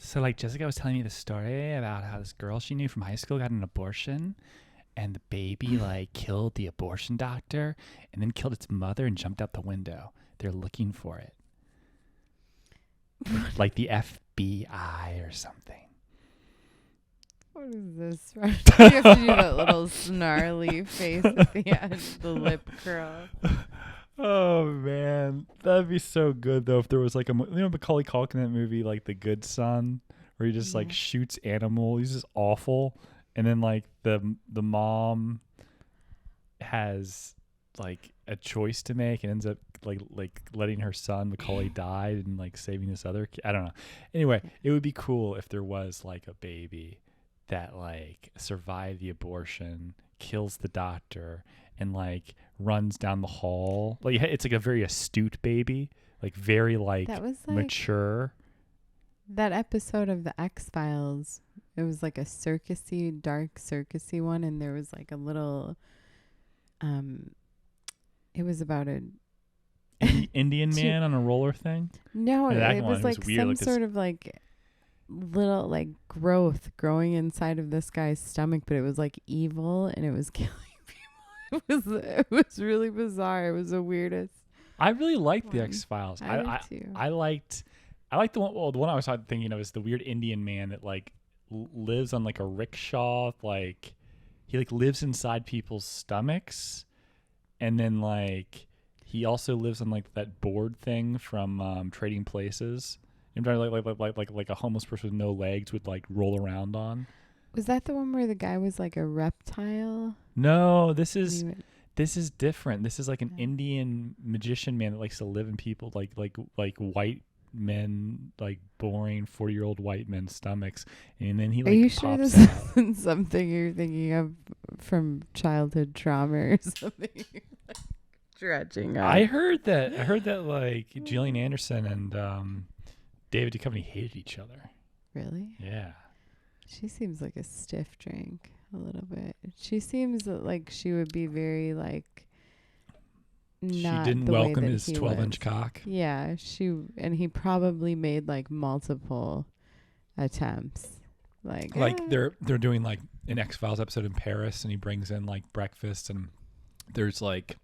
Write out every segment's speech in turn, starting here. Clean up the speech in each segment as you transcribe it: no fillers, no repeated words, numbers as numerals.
So like Jessica was telling me the story about how this girl she knew from high school got an abortion, and the baby like killed the abortion doctor and then killed its mother and jumped out the window. They're looking for it. Like the FBI or something. What is this? You have to do that little snarly face at the end, the lip curl. Oh man, that'd be so good though if there was like Macaulay Culkin in that movie like The Good Son, where he just like shoots animals. He's just awful, and then like the mom has like a choice to make and ends up like letting her son Macaulay die and like saving this other kid. I don't know. Anyway, it would be cool if there was like a baby that like survived the abortion, kills the doctor, and like runs down the hall. Like it's like a very astute baby, like very like, that was like mature. That episode of the X-Files, it was like a dark circusy one, and there was like a little it was about a Indian man on a roller thing. No, it was like weird, some like sort of like little like growth growing inside of this guy's stomach, but it was like evil and it was killing people. It was really bizarre. It was the weirdest. I really liked the X-Files. I did too. I liked the one. Well, the one I was thinking of is the weird Indian man that like lives on like a rickshaw. Like he like lives inside people's stomachs, and then like he also lives on like that board thing from Trading Places. I'm trying to like a homeless person with no legs would like roll around on. Was that the one where the guy was like a reptile? No, this is different. This is like an Indian magician man that likes to live in people like white men, like boring 40-year-old white men's stomachs, and then he like. Are you sure this isn't something you're thinking of from childhood trauma or something? Dredging. I heard that like Gillian Anderson and David Duchovny hated each other. Really? Yeah. She seems like a stiff drink a little bit. She seems like she would be very like not she didn't the welcome way that his 12-inch cock. Yeah, and he probably made like multiple attempts. Like they're doing like an X-Files episode in Paris, and he brings in like breakfast, and there's like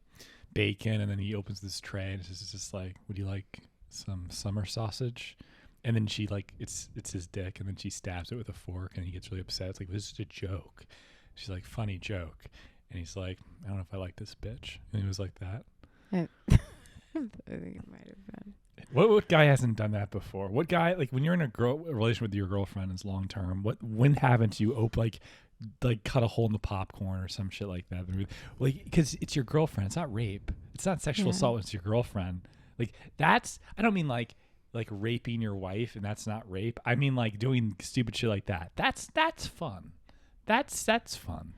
bacon, and then he opens this tray and it's just like, would you like some summer sausage? And then she like it's his dick, and then she stabs it with a fork, and he gets really upset. It's like, this is a joke. She's like, funny joke. And he's like, I don't know if I like this bitch. And he was like that. I think it might have been. What guy hasn't done that before? What guy, like when you're in a relationship with your girlfriend is long term, when haven't you like cut a hole in the popcorn or some shit like that? Like, because it's your girlfriend. It's not rape. It's not sexual assault when it's your girlfriend. Like that's, I don't mean like raping your wife, and that's not rape. I mean like doing stupid shit like that. That's fun. That's fun.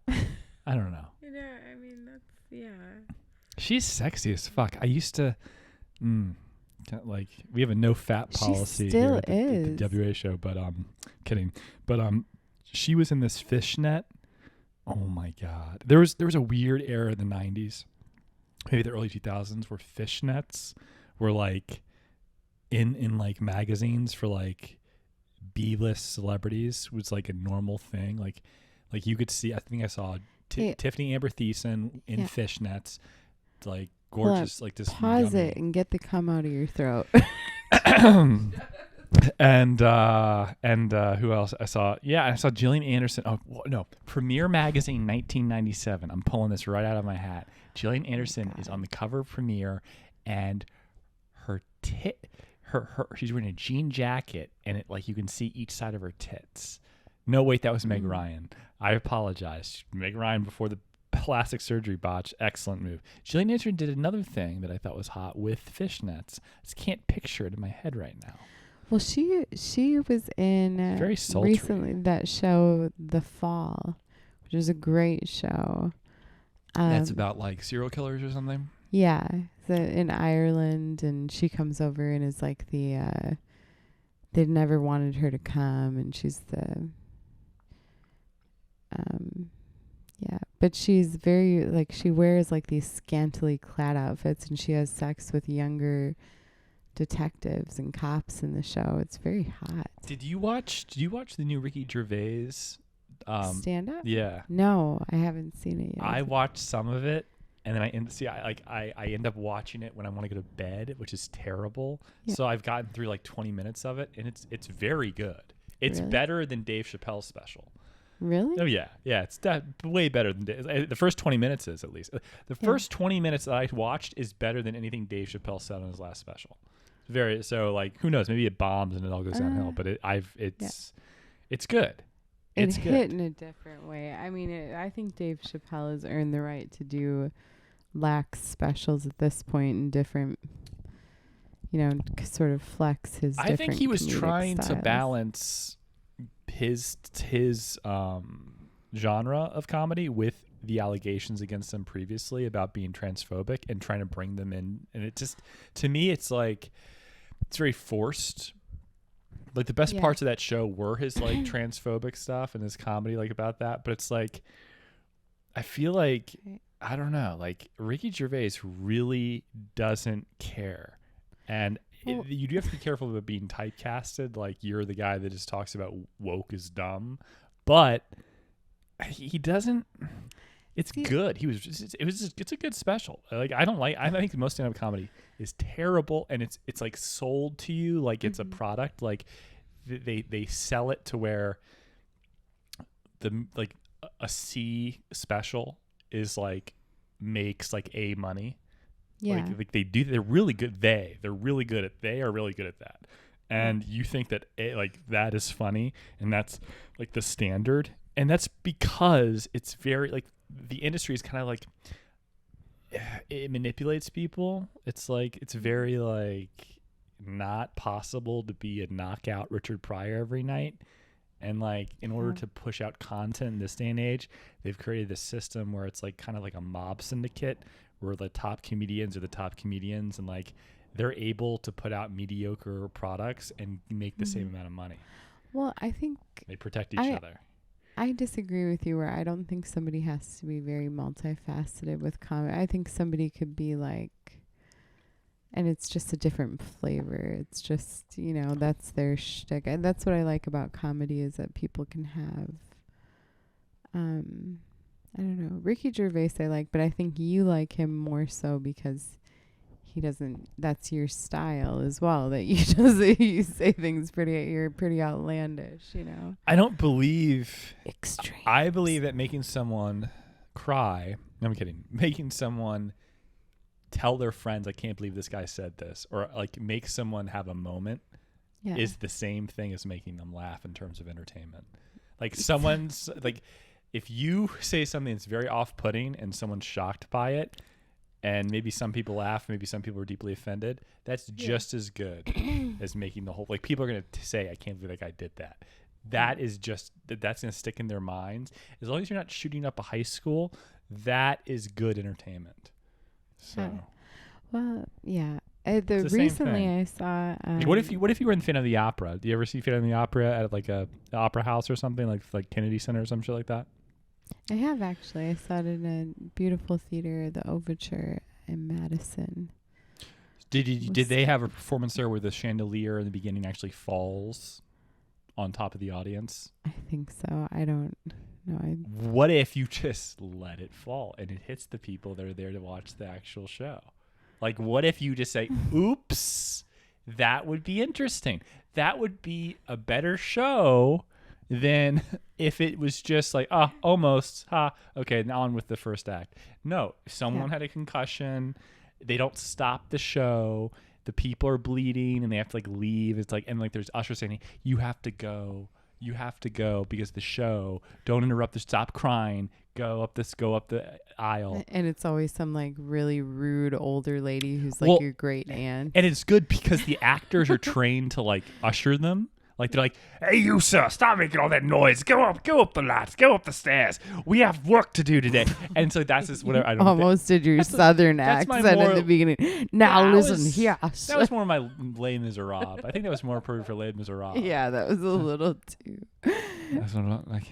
I don't know. You know, I mean, that's, yeah. She's sexy as fuck. I used to, like, we have a no fat policy here at the WA show, but kidding. But she was in this fishnet. Oh my god, there was a weird era in the 90s, maybe the early 2000s, where fishnets were like in like magazines for like B-list celebrities was like a normal thing. Like you could see, I think I saw Tiffany Amber Thiessen in fishnets, like gorgeous, like this. Pause it and get the cum out of your throat. and who else I saw? Yeah, I saw Gillian Anderson. Oh no, Premiere Magazine, 1997. I'm pulling this right out of my hat. Gillian Anderson is on the cover of Premiere, and her she's wearing a jean jacket, and it like you can see each side of her tits. No, wait, that was Meg Ryan. I apologize. Meg Ryan before the plastic surgery botch. Excellent move. Gillian Anderson did another thing that I thought was hot with fishnets. I just can't picture it in my head right now. Well, she was in very sultry. Recently that show The Fall, which is a great show. That's about like serial killers or something? Yeah. In Ireland, and she comes over and is like the they never wanted her to come, and she's the but she's very like, she wears like these scantily clad outfits, and she has sex with younger detectives and cops in the show. It's very hot. Did you watch the new Ricky Gervais Stand up? Yeah. No, I haven't seen it yet. I watched some of it, and then I end up watching it when I want to go to bed, which is terrible. Yeah. So I've gotten through like 20 minutes of it, and it's very good. It's Really? better than Dave Chappelle's special. Really? Oh yeah, it's way better than the first 20 minutes is, at least. The first 20 minutes that I watched is better than anything Dave Chappelle said on his last special. Like, who knows? Maybe it bombs and it all goes downhill, but it's good. It's good. hit in a different way. I mean, I think Dave Chappelle has earned the right to do lax specials at this point in different, sort of flex his. I think he was comedic trying styles. to balance his genre of comedy with the allegations against him previously about being transphobic and trying to bring them in. And it just, to me, it's like, it's very forced. Like the best parts of that show were his like transphobic stuff and his comedy like about that. But it's like, I feel like, I don't know, like Ricky Gervais really doesn't care. And you do have to be careful about being typecasted. Like you're the guy that just talks about woke is dumb, but he doesn't. It's good. It's a good special. Like I think most stand-up comedy is terrible, and it's like sold to you like it's a product. Like they sell it to where a C special is like makes like A money. Yeah. Like they do. They're really good. They are really good at that. And you think that that is funny, and that's like the standard. And that's because it's very like the industry is kind of like it manipulates people. It's like it's very like not possible to be a knockout Richard Pryor every night. And like in order to push out content in this day and age, they've created this system where it's like kind of like a mob syndicate where the top comedians are the top comedians, and like they're able to put out mediocre products and make the same amount of money. Well, I think they protect each other. I disagree with you where I don't think somebody has to be very multifaceted with comedy. I think somebody could be like, and it's just a different flavor. It's just, that's their shtick. And that's what I like about comedy is that people can have, I don't know, Ricky Gervais I like, but I think you like him more so because he doesn't, that's your style as well, that you say things you're pretty outlandish, I don't believe extreme. I believe that making someone cry, no, I'm kidding, making someone tell their friends, I can't believe this guy said this, or like make someone have a moment is the same thing as making them laugh in terms of entertainment. Like someone's like, if you say something that's very off-putting and someone's shocked by it, and maybe some people laugh, maybe some people are deeply offended, that's just as good as making the whole, like people are going to say, I can't believe that guy did that. That is just, that's going to stick in their minds. As long as you're not shooting up a high school, that is good entertainment. So, well, yeah. Recently I saw. What if you were in Phantom of the Opera? Do you ever see Phantom of the Opera at like a opera house or something like Kennedy Center or some shit like that? I have actually. I saw it in a beautiful theater, the Overture in Madison. Did they have a performance there where the chandelier in the beginning actually falls on top of the audience? I think so. I don't know. What if you just let it fall and it hits the people that are there to watch the actual show? Like, what if you just say, oops, that would be interesting. That would be a better show than if it was just like, almost, okay, now on with the first act. No, if someone had a concussion, they don't stop the show. The people are bleeding and they have to like leave. It's like, and like there's ushers saying, you have to go because the show, don't interrupt, stop crying, go up the aisle. And it's always some like really rude older lady who's like your great aunt. And it's good because the actors are trained to like usher them. Like they're like, hey, you sir, stop making all that noise. Go up the ladders, go up the stairs. We have work to do today. And so that's just whatever. I don't almost did your southern accent in the beginning. Now listen here. That was more of my Les Miserables. I think that was more appropriate for Les Miserables. Yeah, that was a little too. That's what like.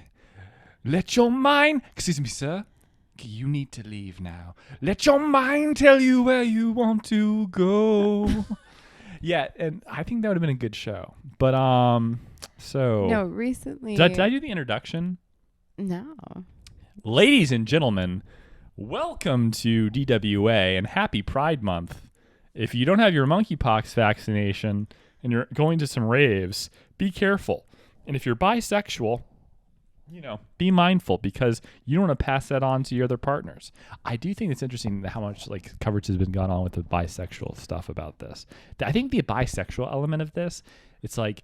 Let your mind, excuse me, sir. You need to leave now. Let your mind tell you where you want to go. Yeah, and I think that would have been a good show. But so No, recently. did I do the introduction? No. Ladies and gentlemen, welcome to DWA and happy Pride Month. If you don't have your monkeypox vaccination and you're going to some raves, be careful. And if you're bisexual, be mindful because you don't want to pass that on to your other partners. I do think it's interesting how much like coverage has been gone on with the bisexual stuff about this. I think the bisexual element of this, it's like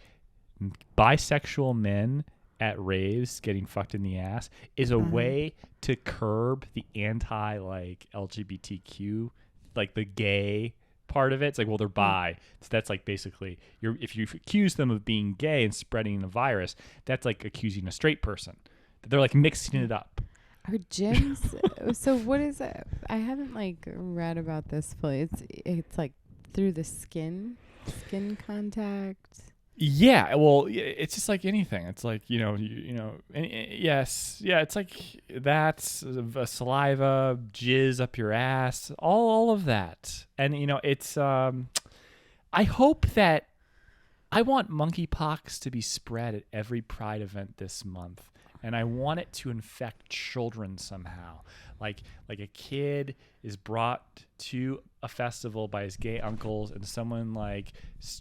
bisexual men at raves getting fucked in the ass is a way to curb the anti like LGBTQ, like the gay part of it. It's like, well, they're bi. So that's like basically if you accuse them of being gay and spreading the virus, that's like accusing a straight person. They're like mixing it up. Are gyms? So what is it? I haven't like read about this fully. It's like through the skin contact. Yeah, well, it's just like anything. It's like yes, yeah. It's like that's saliva, jizz up your ass, all of that, and it's. I hope that I want monkeypox to be spread at every Pride event this month, and I want it to infect children somehow. Like a kid is brought to a festival by his gay uncles, and someone like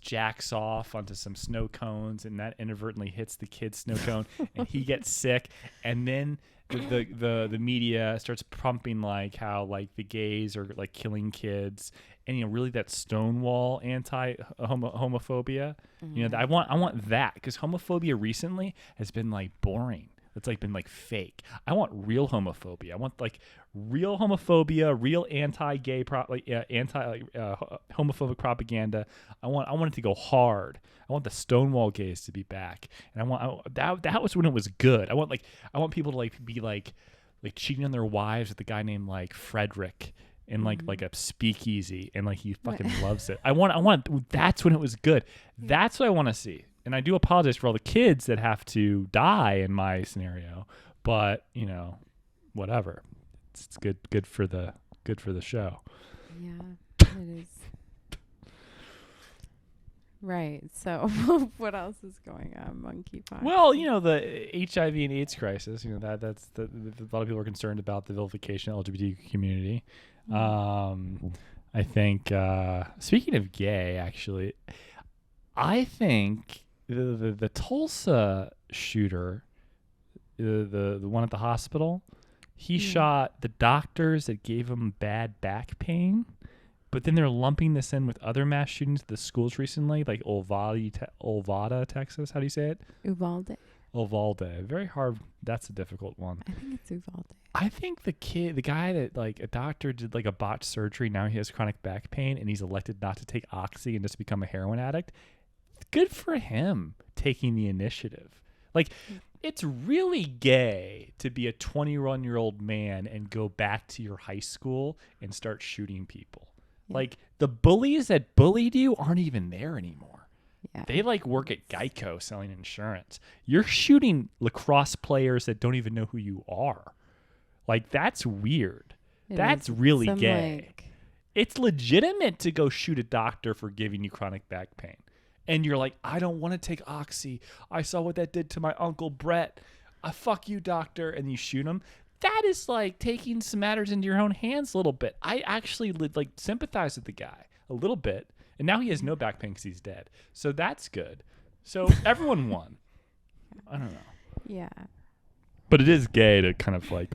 jacks off onto some snow cones, and that inadvertently hits the kid's snow cone, and he gets sick, and then the media starts pumping like how like the gays are like killing kids, and really that Stonewall homophobia. I want that because homophobia recently has been like boring. It's like been like fake. I want real homophobia. I want like real homophobia, real anti-gay, homophobic propaganda. I want it to go hard. I want the Stonewall gays to be back, and that was when it was good. I want people to like be like cheating on their wives with a guy named like Frederick in like a speakeasy, and like he fucking loves it. I want that's when it was good. That's what I want to see. And I do apologize for all the kids that have to die in my scenario, but whatever. It's good for the show. Yeah, it is. Right. So, what else is going on? Monkeypox. Well, the HIV and AIDS crisis. That's a lot of people are concerned about the vilification of the LGBT community. I think. Speaking of gay, actually, I think. The Tulsa shooter, the one at the hospital, he shot the doctors that gave him bad back pain, but then they're lumping this in with other mass shootings at the schools recently, like Olvada, Texas. How do you say it? Uvalde. Very hard. That's a difficult one. I think it's Uvalde. I think the guy that like a doctor did like a botched surgery. Now he has chronic back pain and he's elected not to take oxy and just become a heroin addict. Good for him taking the initiative. Like, it's really gay to be a 21-year-old man and go back to your high school and start shooting people. Yeah. Like, the bullies that bullied you aren't even there anymore. Yeah. They, like, work at Geico selling insurance. You're shooting lacrosse players that don't even know who you are. Like, that's weird. That's really gay. It's legitimate to go shoot a doctor for giving you chronic back pain. And you're like, I don't want to take oxy. I saw what that did to my Uncle Brett. Fuck you, doctor. And you shoot him. That is like taking some matters into your own hands a little bit. I actually like sympathize with the guy a little bit. And now he has no back pain because he's dead. So that's good. So everyone won. I don't know. Yeah. But it is gay to kind of like,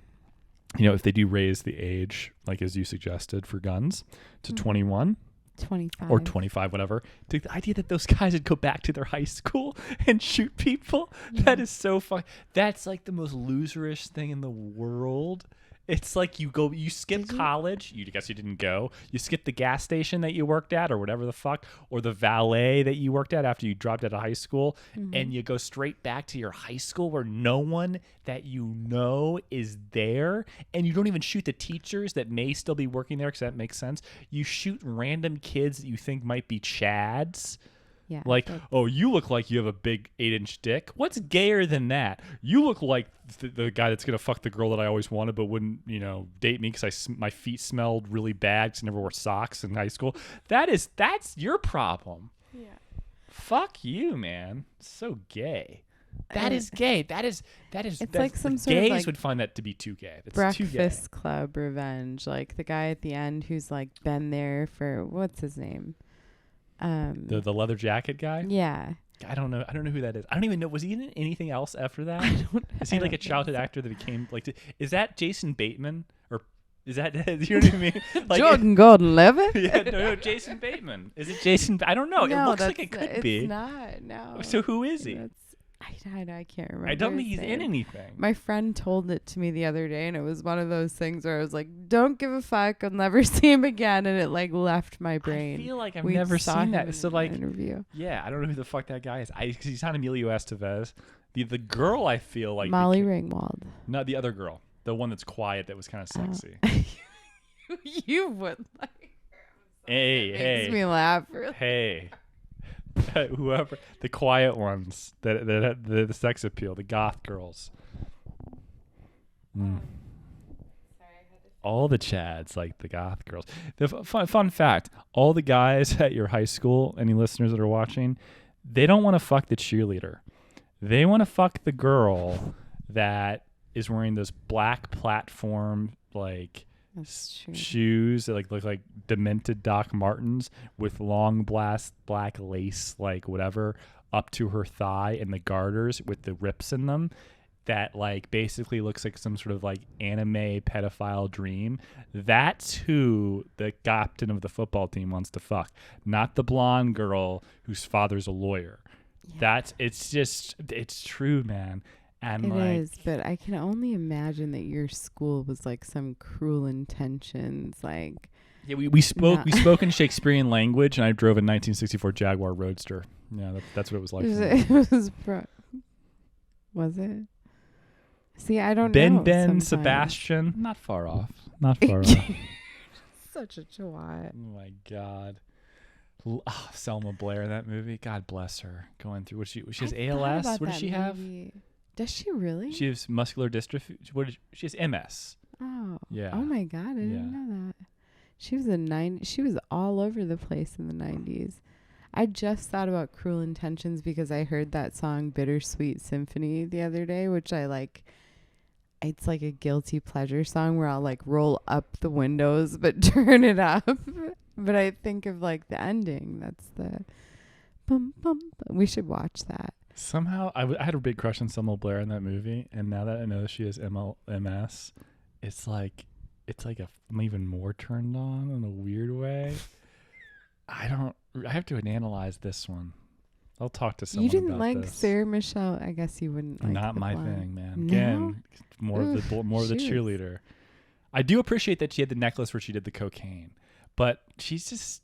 if they do raise the age, like as you suggested, for guns to 21. 25 or 25, whatever. The idea that those guys would go back to their high school and shoot people, that is so fun. That's like the most loserish thing in the world. It's like you skip college. You guess you didn't go. You skip the gas station that you worked at or whatever the fuck, or the valet that you worked at after you dropped out of high school, and you go straight back to your high school where no one that you know is there, and you don't even shoot the teachers that may still be working there because that makes sense. You shoot random kids that you think might be Chads. Yeah. Like, oh, you look like you have a big 8-inch dick. What's gayer than that? You look like the guy that's gonna fuck the girl that I always wanted, but wouldn't, date me because my feet smelled really bad because I never wore socks in high school. That's your problem. Yeah. Fuck you, man. So gay. That is gay. That is. It's like some sort of gays like would find that to be too gay. That's too gay. Breakfast Club revenge. Like the guy at the end who's like been there for what's his name? The leather jacket guy. Yeah. I don't know who that is. I don't even know. Was he in anything else after that? Is he like a childhood actor that became like? Is that Jason Bateman or is that you know what I mean? Like, Jordan Gordon-Levitt? Yeah, no, Jason Bateman. Is it Jason? I don't know. No, it looks like it could be. It's not. No. So who is he? I can't remember. I don't think his he's name. in anything. My friend told it to me the other day, and it was one of those things where I was like, "Don't give a fuck. I'll never see him again," and it like left my brain. I feel like I've never seen that. So like, interview. Yeah, I don't know who the fuck that guy is. Because he's not Emilio Estevez. The girl I feel like Molly Ringwald. Not the other girl, the one that's quiet that was kind of sexy. You would like. Hey, Makes me laugh. Really. Hey. Whoever the quiet ones that the sex appeal, the goth girls. All the chads like the goth girls. The fun fact: all the guys at your high school, any listeners that are watching, they don't want to fuck the cheerleader. They want to fuck the girl that is wearing those black platform like shoes that look like demented Doc Martens with long black lace like whatever up to her thigh and the garters with the rips in them that like basically looks like some sort of like anime pedophile dream. That's who the captain of the football team wants to fuck, not the blonde girl whose father's a lawyer. Yeah. It's true, man. And it is, but I can only imagine that your school was like some cruel intentions. Like, yeah, we spoke in Shakespearean language, and I drove a 1964 Jaguar Roadster. Yeah, that's what it was like. Was it? See, I don't know. BenBen, Sebastian, not far off. Such a twat. Oh my God. Selma Blair in that movie. God bless her. Going through she has ALS. What does she have? Does she really? She has muscular dystrophy. She has MS. Oh. Yeah. Oh my God, I didn't know that. She was all over the place in the 90s. I just thought about Cruel Intentions because I heard that song Bittersweet Symphony the other day, which I like. It's like a guilty pleasure song where I'll like roll up the windows but turn it up. But I think of like the ending. That's the bum bum. We should watch that. Somehow, I had a big crush on Selma Blair in that movie, and now that I know she has MS, it's like I'm even more turned on in a weird way. I have to analyze this one. I'll talk to someone. You didn't about like this. Sarah Michelle? I guess you wouldn't. Not like my blonde. thing, man. No? Again, more of the cheerleader. I do appreciate that she had the necklace where she did the cocaine, but she's just.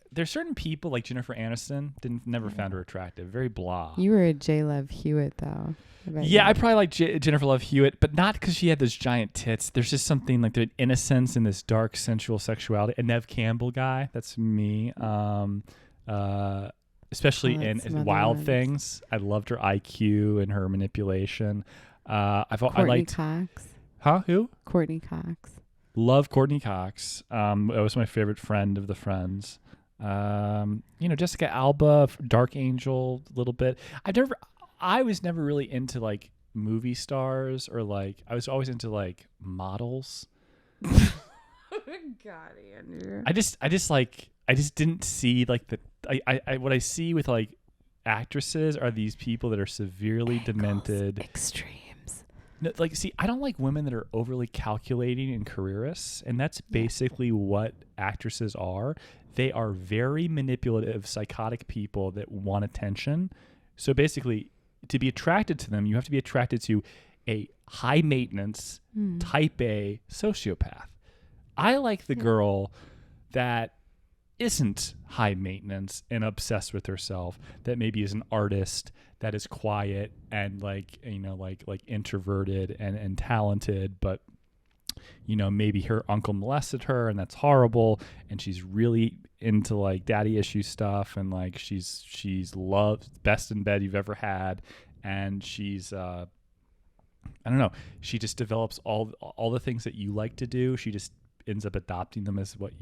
There's certain people like Jennifer Aniston never found her attractive. Very blah. You were a J. Love Hewitt though. I probably like Jennifer Love Hewitt, but not because she had those giant tits. There's just something like the innocence and this dark sensual sexuality. A Nev Campbell guy, that's me. Especially in Wild Things. I loved her IQ and her manipulation. I liked Cox. Huh? Who? Courtney Cox. Love Courtney Cox. That was my favorite friend of the Friends. Jessica Alba, Dark Angel, a little bit. I was never really into like movie stars or like I was always into like models. God, Andrew. I just didn't see like what I see with like actresses are these people that are severely demented. Extremes. No, I don't like women that are overly calculating and careerists, and that's basically what actresses are. They are very manipulative, psychotic people that want attention. So basically, to be attracted to them, you have to be attracted to a high maintenance, type A sociopath. I like the girl that isn't high maintenance and obsessed with herself, that maybe is an artist, that is quiet and like introverted and talented, but maybe her uncle molested her and that's horrible, and she's really into like daddy issue stuff, and like she's loved best in bed you've ever had, and she's I don't know, she just develops all the things that you like to do. She just ends up adopting them as what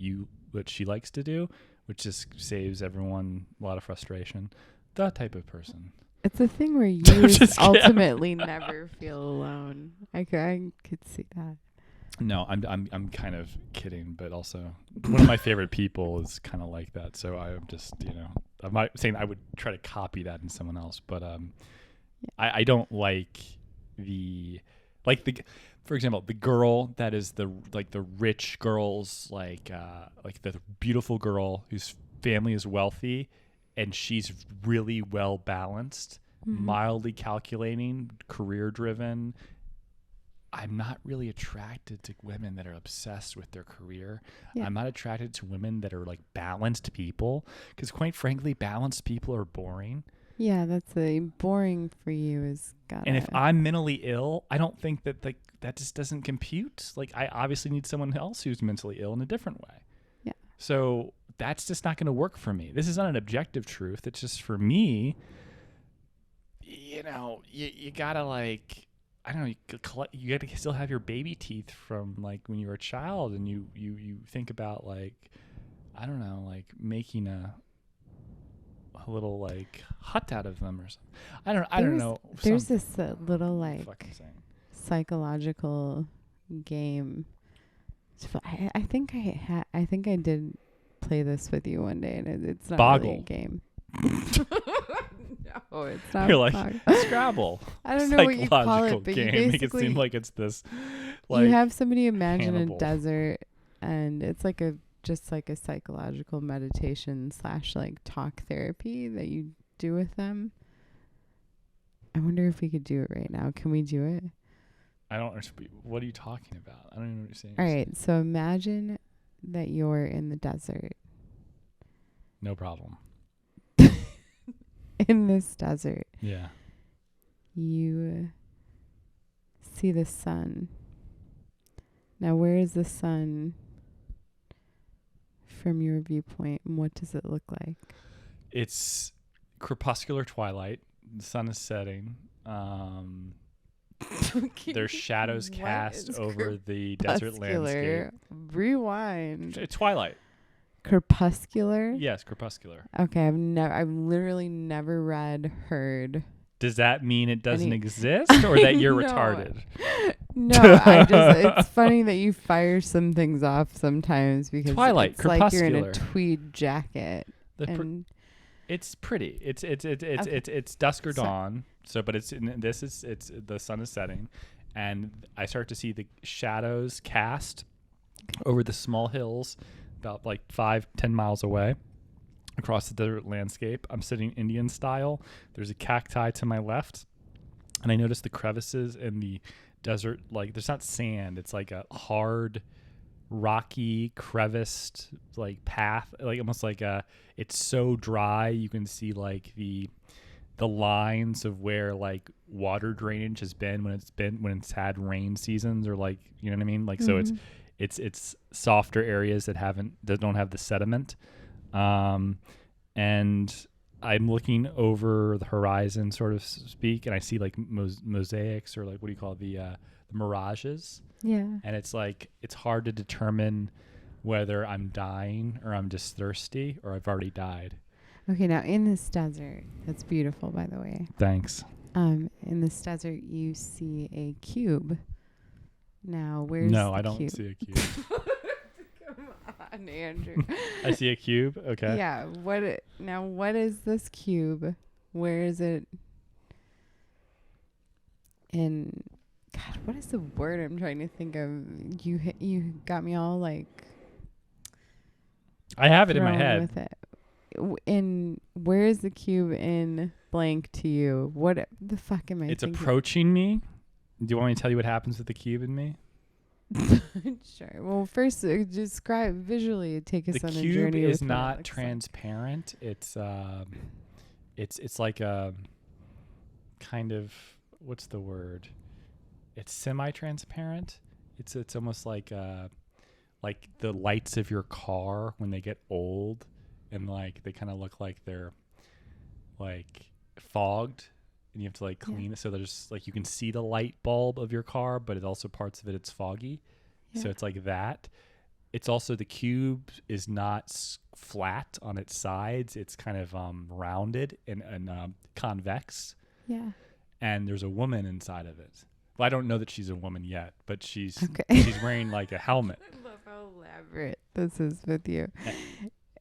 she likes to do, which just saves everyone a lot of frustration. That type of person. It's a thing where you ultimately never feel alone. I could see that. No, I'm kind of kidding, but also one of my favorite people is kind of like that. So I'm just, I'm not saying I would try to copy that in someone else, but I don't like for example, the girl that is the rich girls, like the beautiful girl whose family is wealthy and she's really well balanced, mildly calculating, career driven. I'm not really attracted to women that are obsessed with their career. Yeah. I'm not attracted to women that are like balanced people, because quite frankly, balanced people are boring. Yeah, that's boring for you is gotta. And if I'm mentally ill, I don't think that that just doesn't compute. Like, I obviously need someone else who's mentally ill in a different way. Yeah. So that's just not going to work for me. This is not an objective truth. It's just for me. You gotta like. I don't know. You got to still have your baby teeth from like when you were a child, and you think about like, I don't know, like making a little like hut out of them or something. I don't know. There's this little like psychological game. I think I did play this with you one day, and it's not Boggle. Really a game. No, it's not. You're like Scrabble. I don't know what you call it, but game. you basically make it seem like it's this. Like, you have somebody imagine Hannibal. a desert, and it's like just like a psychological meditation / like talk therapy that you do with them. I wonder if we could do it right now. Can we do it? I don't understand. What are you talking about? I don't even know what you're saying. All right, so imagine that you're in the desert. No problem. In this desert. Yeah. You see the sun. Now, where is the sun from your viewpoint, and what does it look like? It's crepuscular twilight. The sun is setting. There's shadows cast over the desert landscape. Rewind. It's twilight. Crepuscular? Yes, crepuscular. Okay, I've literally never heard. Does that mean it doesn't exist, or that you're retarded? No, it's funny that you fire some things off sometimes, because twilight, it's like you're in crepuscular. a tweed jacket. It's pretty. It's dusk or dawn. So, but it's the sun is setting, and I start to see the shadows cast over the small hills about like 5-10 miles away across the desert landscape. I'm sitting Indian style. There's a cacti to my left, and I notice the crevices in the desert. Like, there's not sand. It's like a hard, rocky, creviced like path, like almost like it's so dry you can see like the lines of where like water drainage has been when it's had rain seasons, or like, you know what I mean? Like, so it's softer areas that don't have the sediment. And I'm looking over the horizon, sort of speak, and I see like mosaics, or like, what do you call it? The mirages. Yeah. And it's like, it's hard to determine whether I'm dying or I'm just thirsty or I've already died. Okay, now in this desert, that's beautiful, by the way. Thanks. In this desert, you see a cube. Now, where's No, the I don't cube? see a cube. Come on, Andrew. I see a cube. Okay. Yeah. What is this cube? Where is it? And God, what is the word I'm trying to think of? You got me all like. I have it in my head. With it. In where is the cube in blank to you? What the fuck am I? It's thinking? approaching me. Do you want me to tell you what happens with the cube in me? Sure. Well, first describe visually. Take us on a journey. The cube is with not transparent. Like. It's like a kind of, what's the word? It's semi-transparent, It's almost like the lights of your car when they get old, and like they kind of look like they're like fogged, and you have to like clean it. So there's like you can see the light bulb of your car, but it also parts of it's foggy. Yeah. So it's like that. It's also the cube is not flat on its sides. It's kind of rounded and convex. Yeah. And there's a woman inside of it. Well, I don't know that she's a woman yet, but she's wearing like a helmet. I love how elaborate this is with you.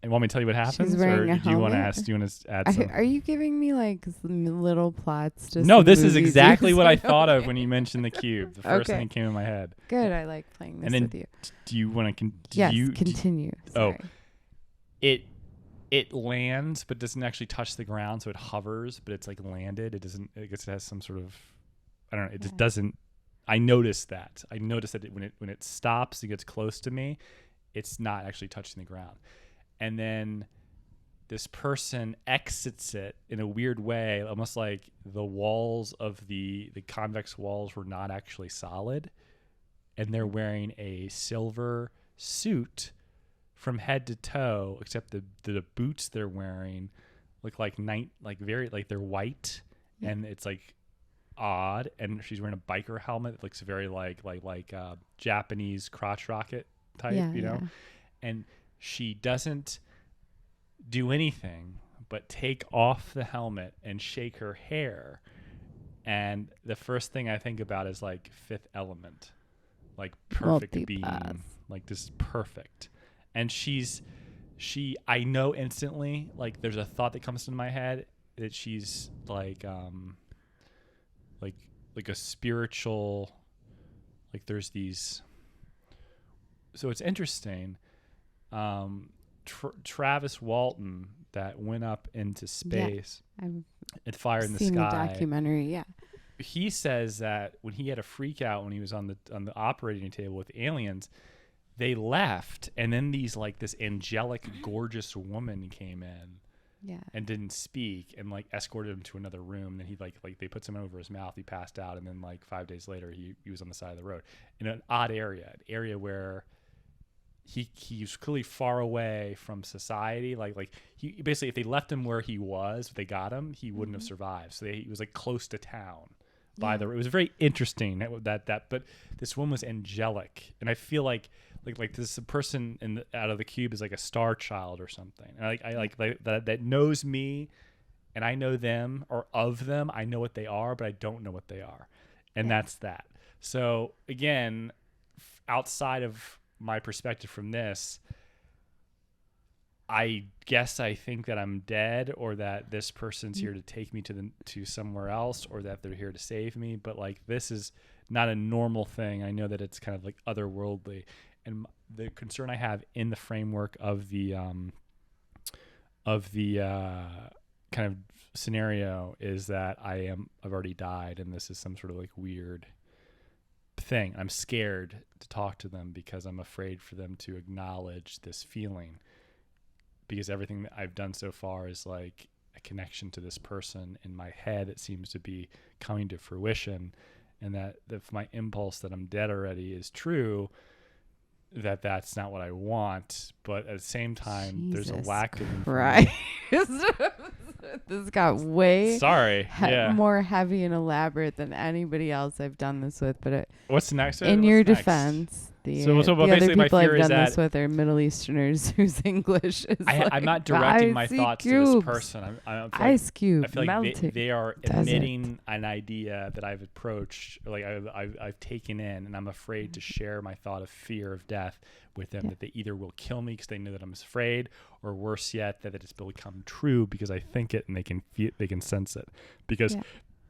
And want me to tell you what happens? She's wearing or a do you want to helmet? ask? Do you want to add something? Are you giving me like little plots? To No, some this is movies exactly you've what I seen? thought of Okay. when you mentioned the cube. The first Okay. thing that came in my head. Good. I like playing this And then with you. Do you want to Yes. Continue. Sorry. It lands but doesn't actually touch the ground, so it hovers, but it's like landed. It doesn't. I guess it has some sort of, I don't know. It just doesn't. I noticed that. When it stops and gets close to me, it's not actually touching the ground. And then this person exits it in a weird way, almost like the walls of the convex walls were not actually solid, and they're wearing a silver suit from head to toe, except the boots they're wearing look like they're white, and it's like odd. And she's wearing a biker helmet that looks very like Japanese crotch rocket type, you know. And she doesn't do anything but take off the helmet and shake her hair. And the first thing I think about is like Fifth Element, like perfect being, like this perfect. And I know instantly, like there's a thought that comes into my head that she's like a spiritual, like there's these. So it's interesting. Travis Walton that went up into space and Fire in the Sky. Seen the documentary, yeah. He says that when he had a freak out when he was on the operating table with aliens, they left, and then this angelic, gorgeous woman came in. Yeah. And didn't speak and like escorted him to another room. Then he like they put something over his mouth. He passed out, and then like 5 days later, he was on the side of the road in an odd area, where he was clearly far away from society. Like he basically, if they left him where he was, if they got him, he wouldn't have survived. So he was like close to town. It was very interesting that but this woman was angelic, and I feel like this person out of the cube is like a star child or something. And I like that knows me, and I know them, or of them I know what they are, but I don't know what they are, and that's that. So again, outside of my perspective from this, I guess I think that I'm dead, or that this person's here to take me to somewhere else, or that they're here to save me. But like, this is not a normal thing. I know that it's kind of like otherworldly, and the concern I have in the framework of the kind of scenario is that I've already died, and this is some sort of like weird thing. I'm scared to talk to them because I'm afraid for them to acknowledge this feeling, because everything that I've done so far is like a connection to this person in my head. It seems to be coming to fruition, and that if my impulse that I'm dead already is true, that's not what I want. But at the same time, there's a lack of information. This got way more heavy and elaborate than anybody else I've done this with. But what's next? In your defense, the other people I've done this with are Middle Easterners whose English is I'm not directing my thoughts to this person. Ice cube. I feel like they are emitting an idea that I've approached, like I've taken in, and I'm afraid to share my thought of fear of death with them, that they either will kill me because they know that I'm afraid, or worse yet, that it's become true because I think it and they can sense it. Because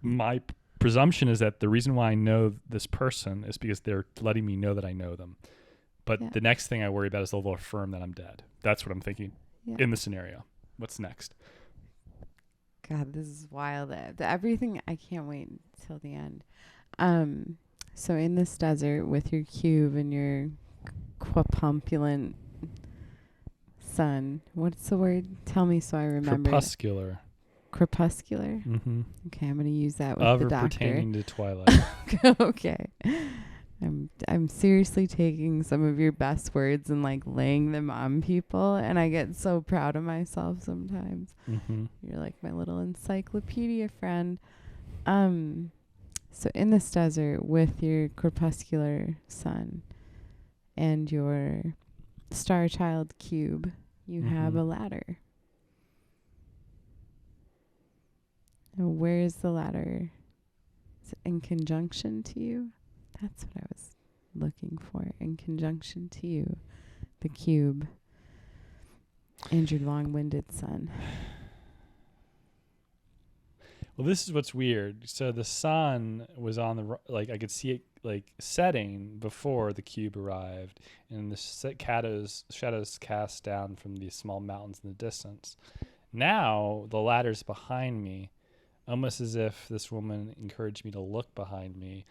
my presumption is that the reason why I know this person is because they're letting me know that I know them. But the next thing I worry about is they'll affirm that I'm dead. That's what I'm thinking in the scenario. What's next? God, this is wild. Everything, I can't wait till the end. So in this desert with your cube and your quapumpulent sun, what's the word? Tell me so I remember. Crepuscular. Crepuscular? Mm-hmm. Okay, I'm going to use that with the doctor. Pertaining to twilight. Okay. I'm seriously taking some of your best words and like laying them on people, and I get so proud of myself sometimes. Mm-hmm. You're like my little encyclopedia friend. So in this desert with your crepuscular sun and your star child cube, you have a ladder. Now, where is the ladder? Is it in conjunction to you? That's what I was looking for. In conjunction to you, the cube, and your long-winded sun. Well, this is what's weird. So the sun was on the like I could see it like setting before the cube arrived, and the shadows cast down from these small mountains in the distance. Now the ladder's behind me, almost as if this woman encouraged me to look behind me,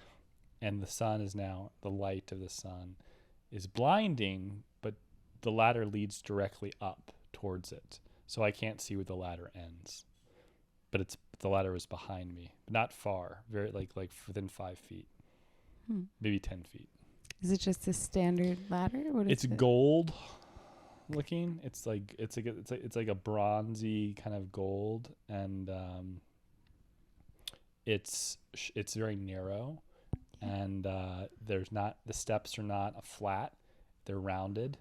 and the sun is now, the light of the sun is blinding, but the ladder leads directly up towards it. So I can't see where the ladder ends. But the ladder was behind me, not far, very like within 5 feet, maybe 10 feet. Is it just a standard ladder? What is it's it? Gold looking. It's like a bronzy kind of gold, and it's very narrow, and the steps are not flat; they're rounded.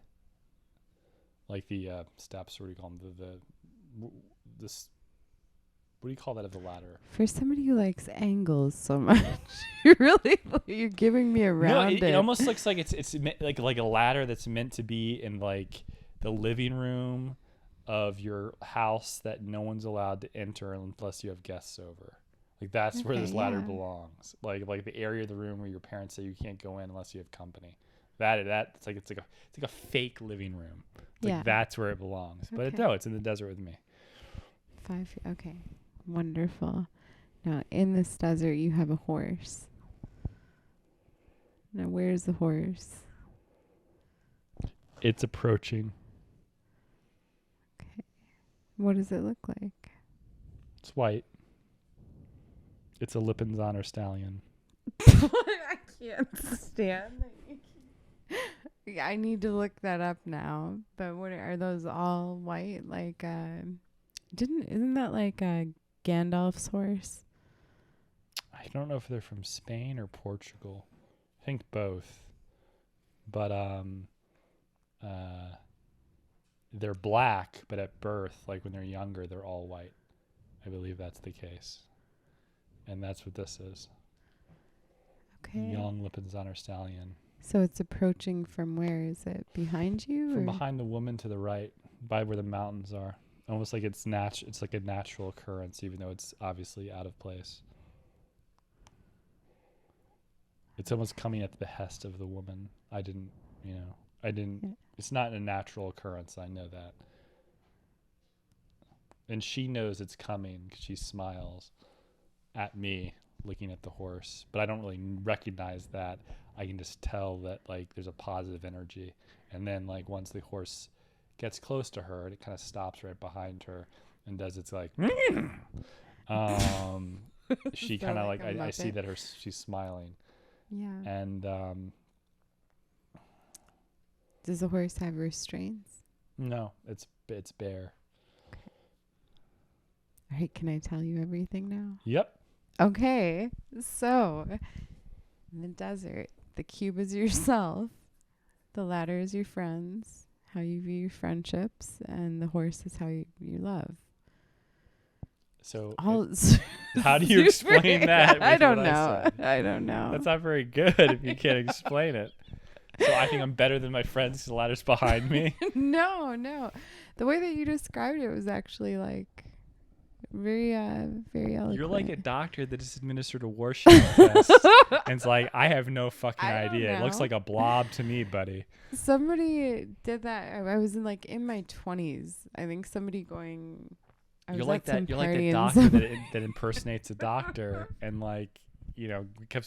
Like the steps, what do you call them? This. What do you call that of the ladder? For somebody who likes angles so much, you're giving me a rounded. No, it almost looks like it's like a ladder that's meant to be in like the living room of your house that no one's allowed to enter unless you have guests over. Like that's where this ladder belongs. Like the area of the room where your parents say you can't go in unless you have company. It's like a fake living room. Like that's where it belongs. But it's in the desert with me. 5 feet. Okay. Wonderful. Now, in this desert, you have a horse. Now, where's the horse? It's approaching. Okay. What does it look like? It's white. It's a Lippinzahner stallion. I can't stand that. I need to look that up now. But what are those all white? Like, isn't that like a Gandalf's horse? I don't know if they're from Spain or Portugal. I think both. But they're black, but at birth, like when they're younger, they're all white. I believe that's the case. And that's what this is. Okay. Young Lippinzahner stallion. So it's approaching from where? Is it behind you? From behind the woman to the right, by where the mountains are. Almost like it's like a natural occurrence, even though it's obviously out of place. It's almost coming at the behest of the woman. It's not a natural occurrence. I know that. And she knows it's coming because she smiles at me looking at the horse. But I don't really recognize that. I can just tell that like there's a positive energy. And then like once the horse gets close to her, and it kind of stops right behind her and does its like she kind of like I see that she's smiling. Yeah. And does the horse have restraints? No, it's bare. Okay. All right, can I tell you everything now? Yep. Okay. So, in the desert, the cube is yourself, the ladder is your friends, how you view your friendships, and the horse is how you love. So how do you explain that? I don't know. I don't know. That's not very good if you can't explain it. So I think I'm better than my friends because the ladder's behind me. No. The way that you described it was actually like very eloquent. You're like a doctor that just administered a Warship test. And it's like, I have no fucking idea. It looks like a blob to me, buddy. Somebody did that. I was in my 20s. I think somebody going... You're like that doctor that impersonates a doctor and like,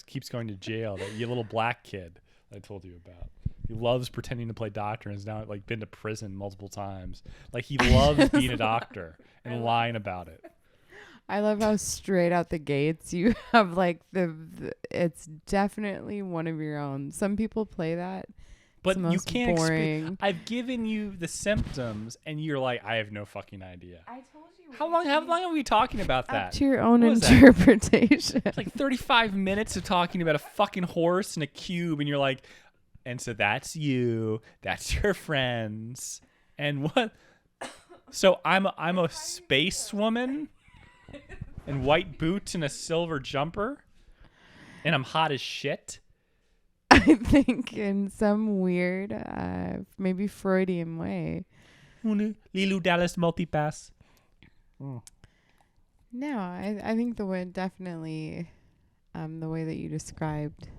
keeps going to jail. That little black kid I told you about. He loves pretending to play doctor and has now like been to prison multiple times. Like he loves being a doctor and lying about it. I love how straight out the gates you have like it's definitely one of your own. Some people play that. But It's the you most can't boring. I've given you the symptoms, and you're like, I have no fucking idea. I told you. How long are we talking about Up that? to your own What was that? interpretation. It's like 35 minutes of talking about a fucking horse and a cube, and you're like, and so that's you, that's your friends, and what? So I'm a space woman in white boots and a silver jumper, and I'm hot as shit. I think in some weird, maybe Freudian way. Lilu Dallas multipass. No, I think the way definitely, the way that you described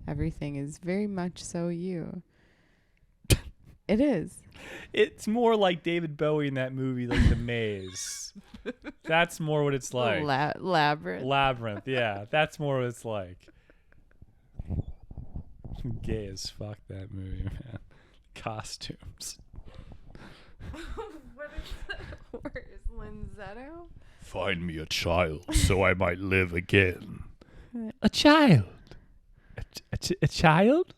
everything is very much so you. It is. It's more like David Bowie in that movie, like The Maze. That's more what it's like. Labyrinth. Labyrinth, yeah. That's more what it's like. Gay as fuck, that movie, man. Costumes. What is that horse? Linzetto? Find me a child so I might live again. A child? A child?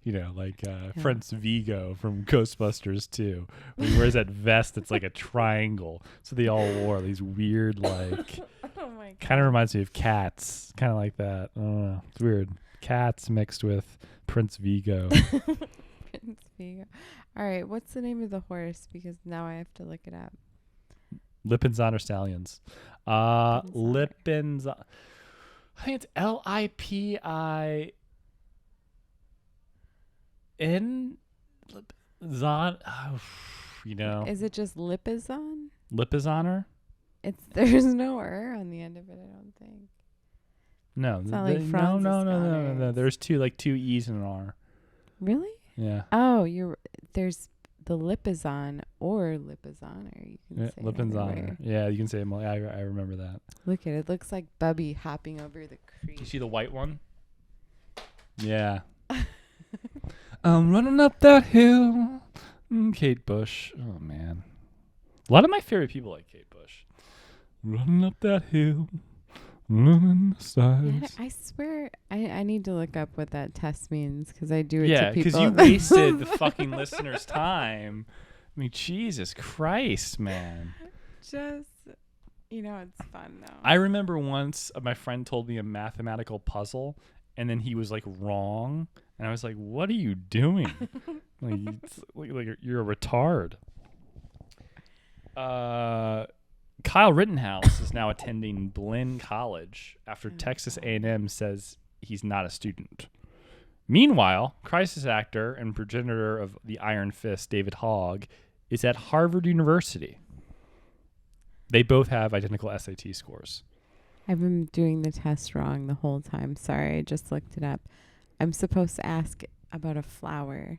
You know, like Prince Vigo from Ghostbusters 2. When he wears that vest that's like a triangle. So they all wore these weird, like... Oh my God. Kind of reminds me of Cats. Kind of like that. I don't know. It's weird. Cats mixed with Prince Vigo. Prince Vigo. All right, what's the name of the horse? Because now I have to look it up. Lipizzan Stallions. Lipizzan. I think it's Lipin. Zon. You know. Is it just Lipizzan? Lipizzanner? There's no on the end of it, I don't think. No. It's not like no. Francis There's two E's and an R. Really? Yeah. Oh, there's the Lipizzan or Lipizzanner. You can say it either Lipizzanner. way. Yeah, you can say it. I remember that. Look at it. It looks like Bubby hopping over the creek. You see the white one? Yeah. I'm running up that hill. Kate Bush. Oh, man. A lot of my favorite people like Kate Bush. Running up that hill. Running the sides. I swear, I need to look up what that test means because I do it Yeah, to people. because you wasted the fucking listener's time. I mean, Jesus Christ, man. Just, it's fun though. I remember once my friend told me a mathematical puzzle, and then he was like wrong, and I was like, "What are you doing? like you're a retard." Kyle Rittenhouse is now attending Blinn College after Texas A&M says he's not a student. Meanwhile, crisis actor and progenitor of the Iron Fist, David Hogg, is at Harvard University. They both have identical SAT scores. I've been doing the test wrong the whole time. Sorry, I just looked it up. I'm supposed to ask about a flower.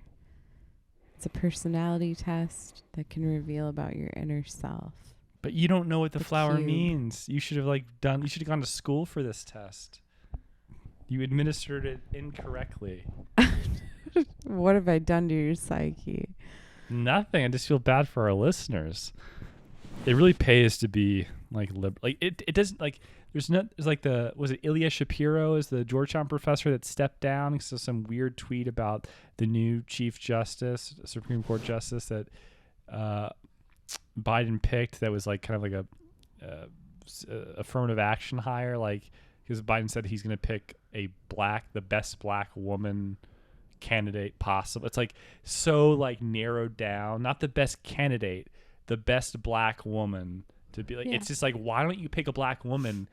It's a personality test that can reveal about your inner self. But you don't know what the flower cube. means. You should have you should have gone to school for this test. You administered it incorrectly. What have I done to your psyche? Nothing. I just feel bad for our listeners. It really pays to be like it doesn't like there's like was it Ilya Shapiro is the Georgetown professor that stepped down because of some weird tweet about the new Chief Justice, Supreme Court Justice that Biden picked that was like kind of like a affirmative action hire, like because Biden said he's going to pick the best black woman candidate possible. It's like so like narrowed down, not the best candidate, the best black woman to be like. Yeah. It's just like, why don't you pick a black woman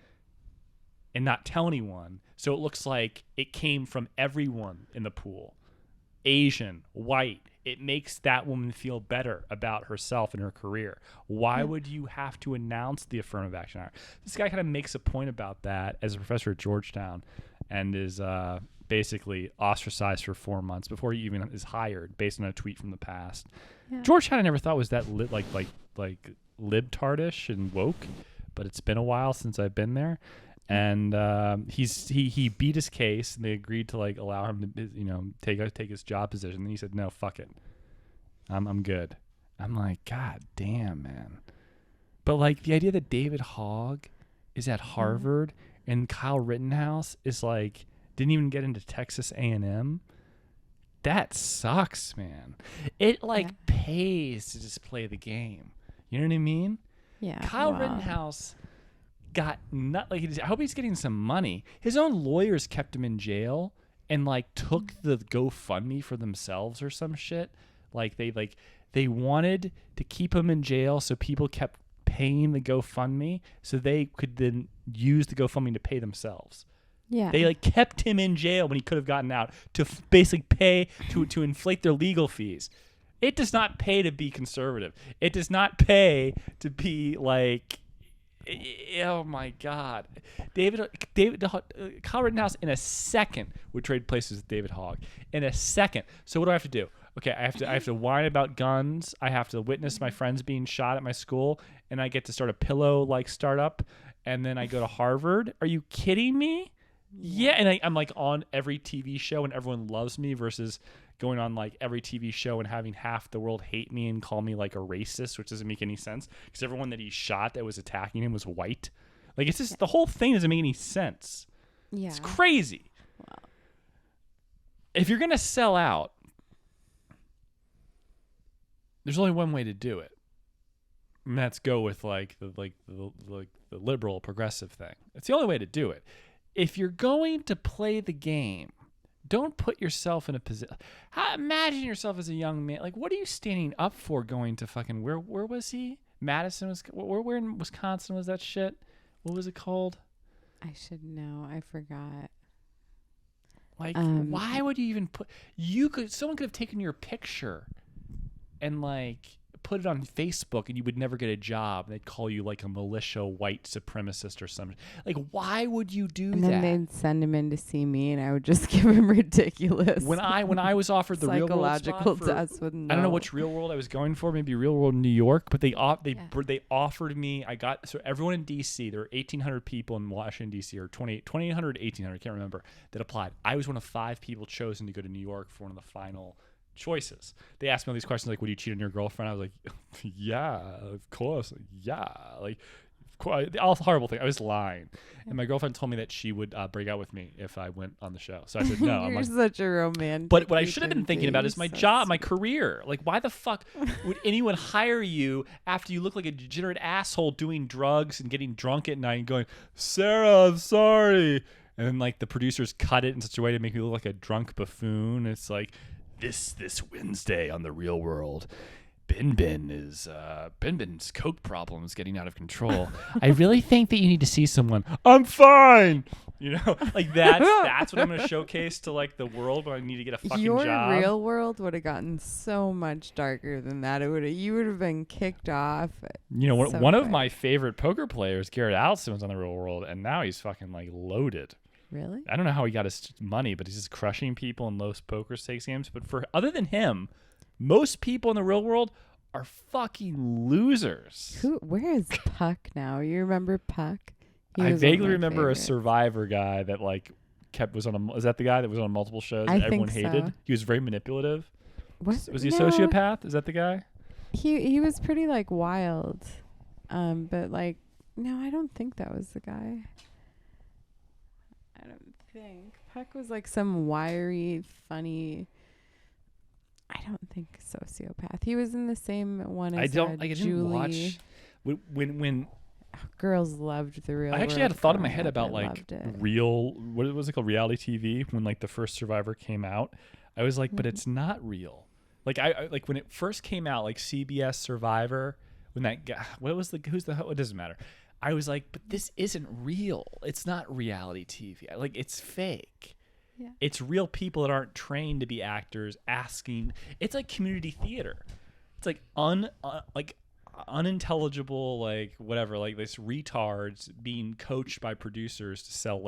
and not tell anyone? So it looks like it came from everyone in the pool, Asian, white. It makes that woman feel better about herself and her career. Why would you have to announce the affirmative action hire? This guy kind of makes a point about that as a professor at Georgetown and is basically ostracized for 4 months before he even is hired based on a tweet from the past. Yeah. Georgetown I never thought was that like libtardish and woke, but it's been a while since I've been there. And he beat his case, and they agreed to like allow him to take his job position. And he said, "No, fuck it, I'm good." I'm like, God damn, man. But like the idea that David Hogg is at Harvard, and Kyle Rittenhouse is like didn't even get into Texas A&M. That sucks, man. It pays to just play the game. You know what I mean? Yeah. Kyle Rittenhouse got I hope he's getting some money. His own lawyers kept him in jail and like took the GoFundMe for themselves or some shit. They wanted to keep him in jail, so people kept paying the GoFundMe so they could then use the GoFundMe to pay themselves. Yeah. They kept him in jail when he could have gotten out to basically pay to inflate their legal fees. It does not pay to be conservative. It does not pay to be like, oh my God, Kyle Rittenhouse in a second would trade places with David Hogg in a second. So what do I have to do? Okay, I have to whine about guns. I have to witness my friends being shot at my school, and I get to start a pillow startup, and then I go to Harvard. Are you kidding me? Yeah, and I'm like on every TV show and everyone loves me versus going on like every TV show and having half the world hate me and call me like a racist, which doesn't make any sense because everyone that he shot that was attacking him was white. Like it's just the whole thing doesn't make any sense. Yeah. It's crazy. Wow. If you're gonna sell out, there's only one way to do it. And that's go with the liberal progressive thing. It's the only way to do it. If you're going to play the game, don't put yourself in a position. Imagine yourself as a young man. Like, what are you standing up for going to fucking, where was he? Madison was, where in Wisconsin was that shit? What was it called? I should know. I forgot. Like, why would you even someone could have taken your picture and put it on Facebook and you would never get a job. They'd call you like a militia white supremacist or something. Like, why would you do that? And then they'd send him in to see me, and I would just give him ridiculous. When I was offered the Real World spot test, I don't know which Real World I was going for. Maybe Real World in New York, but they offered me. So everyone in DC, there were 1,800 people in Washington DC, or 2,800, 1,800, I can't remember, that applied. I was one of 5 people chosen to go to New York for one of the final choices. They asked me all these questions like, would you cheat on your girlfriend? I was like, yeah, of course. Yeah. Like, of course. All horrible thing. I was lying. And my girlfriend told me that she would break out with me if I went on the show. So I said, no. You're such a romantic. But what I should have been thinking about is my job, my career. Like, why the fuck would anyone hire you after you look like a degenerate asshole doing drugs and getting drunk at night and going, Sarah, I'm sorry. And then the producers cut it in such a way to make me look like a drunk buffoon. It's like, This Wednesday on The Real World, BenBen's coke problem is getting out of control. I really think that you need to see someone. I'm fine. That's what I'm going to showcase to the world when I need to get a fucking Your job. Your Real World would have gotten so much darker than that. You would have been kicked off. One of my favorite poker players, Garrett Allison, was on The Real World, and now he's fucking loaded. Really? I don't know how he got his money, but he's just crushing people in low poker stakes games. But other than him, most people in the real world are fucking losers. Where is Puck now? You remember Puck? I vaguely remember a Survivor guy that is that the guy that was on multiple shows that everyone hated? He was very manipulative. Was he a sociopath? Is that the guy? He was pretty wild. But no, I don't think that was the guy. I don't think Puck was some wiry, funny. I don't think sociopath. He was in the same one as Julie. I didn't watch when girls loved The Real World. I actually had a thought in my head about real. What was it called? Reality TV. When the first Survivor came out, I was like, but it's not real. I when it first came out, CBS Survivor. When that guy, it doesn't matter. I was like, but this isn't real. It's not reality TV. It's fake. Yeah. It's real people that aren't trained to be actors asking. It's like community theater. It's unintelligible, whatever, this retards being coached by producers to sell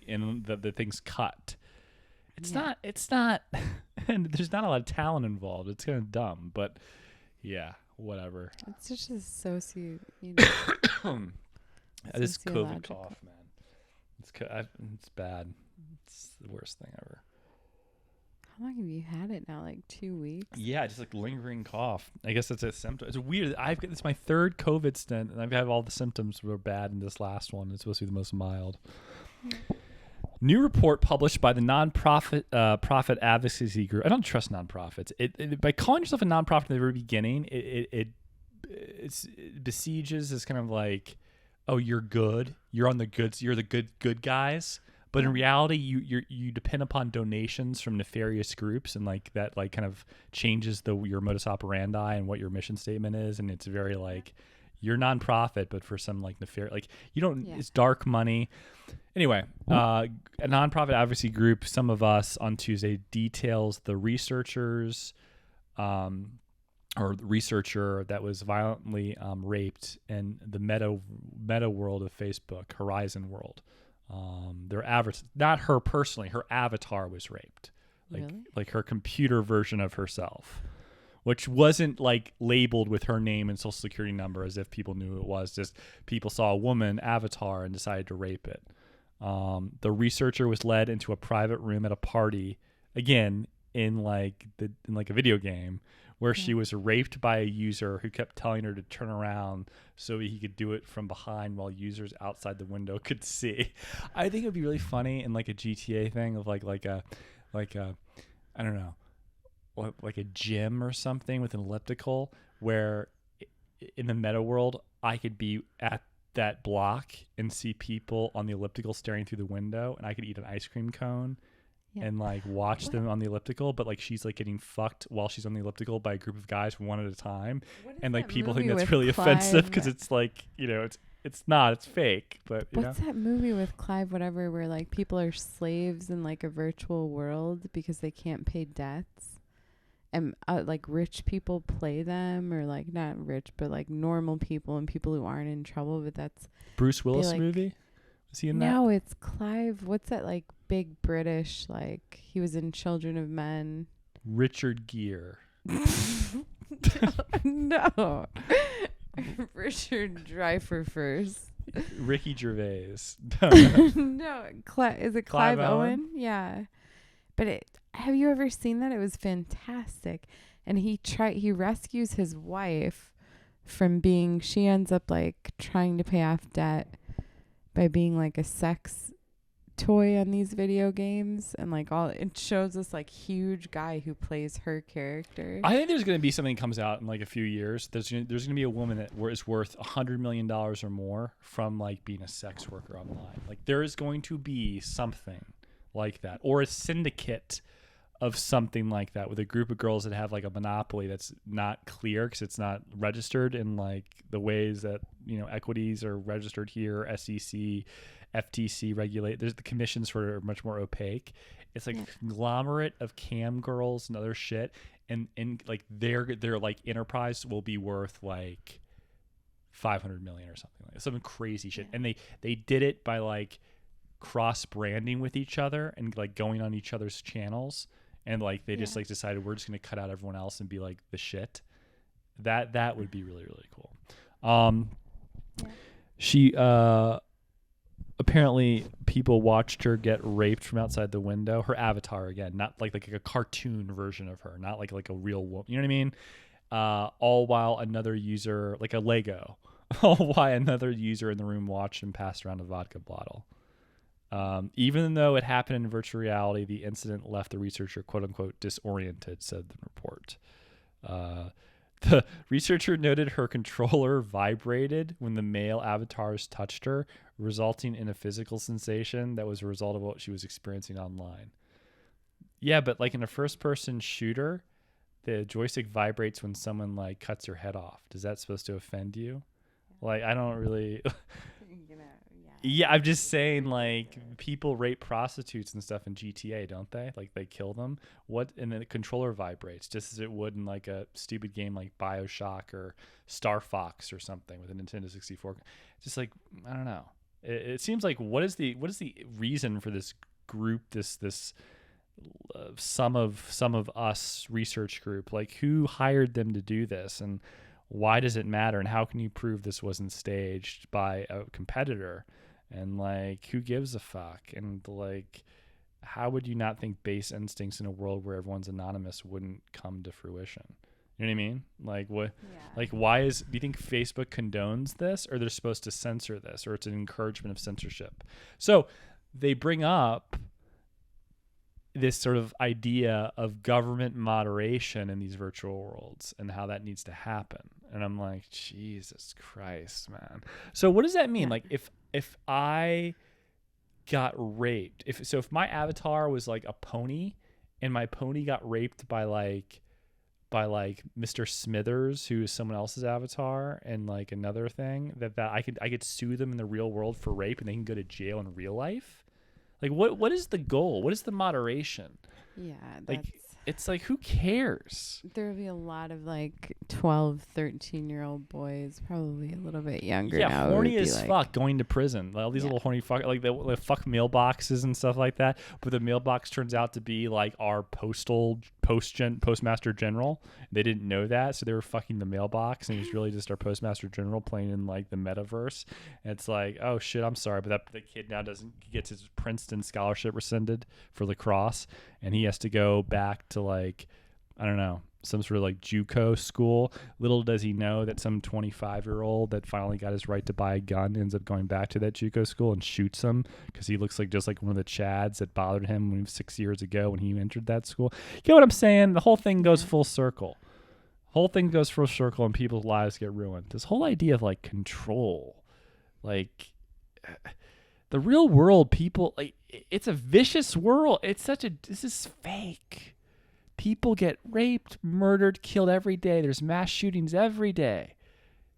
and the things cut. It's not, and there's not a lot of talent involved. It's kind of dumb, but yeah, whatever. It's just a This COVID cough, man. It's bad. It's the worst thing ever. How long have you had it now? Like 2 weeks? Yeah, just like lingering cough. I guess it's a symptom. It's weird. It's my third COVID stint, and I've had all the symptoms were bad in this last one. It's supposed to be the most mild. Yeah. New report published by the nonprofit profit advocacy group. I don't trust nonprofits. By calling yourself a nonprofit at the very beginning, it besieges this kind of like, oh, you're good. You're on the goods. You're the good guys. But in reality, you depend upon donations from nefarious groups, and like that like kind of changes your modus operandi and what your mission statement is, and it's very like you're nonprofit, but for some like nefarious, like you don't. It's dark money. Anyway, a nonprofit advocacy group, Some of Us, on Tuesday details the researchers, or the researcher that was violently raped in the meta world of Facebook, Horizon World. Not her personally, her avatar was raped, like her computer version of herself, which wasn't like labeled with her name and social security number as if people knew who it was. Just people saw a woman avatar and decided to rape it. The researcher was led into a private room at a party, again in like a video game, where she was raped by a user who kept telling her to turn around so he could do it from behind while users outside the window could see. I think it would be really funny in like a GTA thing of like a I don't know, like a gym or something with an elliptical, where in the meta world I could be at that block and see people on the elliptical staring through the window, and I could eat an ice cream cone and like watch them on the elliptical, but like she's like getting fucked while she's on the elliptical by a group of guys one at a time, and like people think that's really offensive because it's like, you know, it's fake. But what's that movie with Clive whatever where like people are slaves in like a virtual world because they can't pay debts, and like rich people play them, or like not rich but like normal people and people who aren't in trouble, but that's Bruce Willis movie. Is he in that? No, it's Clive. What's that like big British, like he was in Children of Men? Richard Gere. No. Richard Dreyfuss first. Ricky Gervais. No, is it Clive Owen? Yeah. But have you ever seen that? It was fantastic. And he rescues his wife from being, she ends up like trying to pay off debt by being like a sex toy on these video games, and like it shows this like huge guy who plays her character. I think there's going to be something that comes out in like a few years. There's going to be a woman that is worth $100 million or more from like being a sex worker online. Like there is going to be something like that, or a syndicate of something like that with a group of girls that have like a monopoly that's not clear because it's not registered in like the ways that, you know, equities are registered here, SEC, FTC regulate. There's the commissions for are much more opaque. It's like a conglomerate of cam girls and other shit, and like their like enterprise will be worth like 500 million or something like that. Some crazy shit. And they did it by like cross branding with each other and like going on each other's channels, and like they just like decided we're just going to cut out everyone else and be like the shit. That would be really, really cool. She apparently people watched her get raped from outside the window. Her avatar, again, not like a cartoon version of her, not like a real woman. You know what I mean? All while another user, like a Lego, all while another user in the room watched and passed around a vodka bottle. Even though it happened in virtual reality, the incident left the researcher, quote unquote, disoriented, said the report. The researcher noted her controller vibrated when the male avatars touched her, resulting in a physical sensation that was a result of what she was experiencing online. Yeah, but like in a first-person shooter, the joystick vibrates when someone like cuts your head off. Is that supposed to offend you? Like, I don't really... Yeah, I'm just saying, like, people rape prostitutes and stuff in GTA, don't they? Like, they kill them. And then the controller vibrates, just as it would in, like, a stupid game like BioShock or Star Fox or something with a Nintendo 64. Just, like, I don't know. It seems like, what is the reason for this group, this some of us research group? Like, who hired them to do this? And why does it matter? And how can you prove this wasn't staged by a competitor? And like, who gives a fuck? And like, how would you not think base instincts in a world where everyone's anonymous wouldn't come to fruition? You know what I mean? Like what? Yeah. Like why do you think Facebook condones this, or they're supposed to censor this, or it's an encouragement of censorship? So they bring up this sort of idea of government moderation in these virtual worlds and how that needs to happen. And I'm like, Jesus Christ, man. So what does that mean? Yeah. Like if I got raped, if my avatar was like a pony and my pony got raped by Mr. Smithers, who is someone else's avatar, and like another thing that I could sue them in the real world for rape and they can go to jail in real life. Like what is the goal? What is the moderation? Yeah, Like it's like, who cares? There'll be a lot of like 12, 13-year-old boys, probably a little bit younger Yeah, now. horny as fuck, going to prison. Like, all these little horny fuck, like they fuck mailboxes and stuff like that. But the mailbox turns out to be like our postmaster general. They didn't know that, so they were fucking the mailbox, and he's really just our postmaster general playing in like the metaverse. And it's like, oh shit, I'm sorry, but the kid now gets his Princeton scholarship rescinded for lacrosse, and he has to go back to like, I don't know, some sort of like JUCO school. Little does he know that some 25-year-old that finally got his right to buy a gun ends up going back to that JUCO school and shoots him because he looks like just like one of the Chads that bothered him when he was 6 years ago when he entered that school. You know what I'm saying? The whole thing goes full circle. Whole thing goes full circle and people's lives get ruined. This whole idea of like control, like the real world, people, like it's a vicious world. This is fake. People get raped, murdered, killed every day. There's mass shootings every day.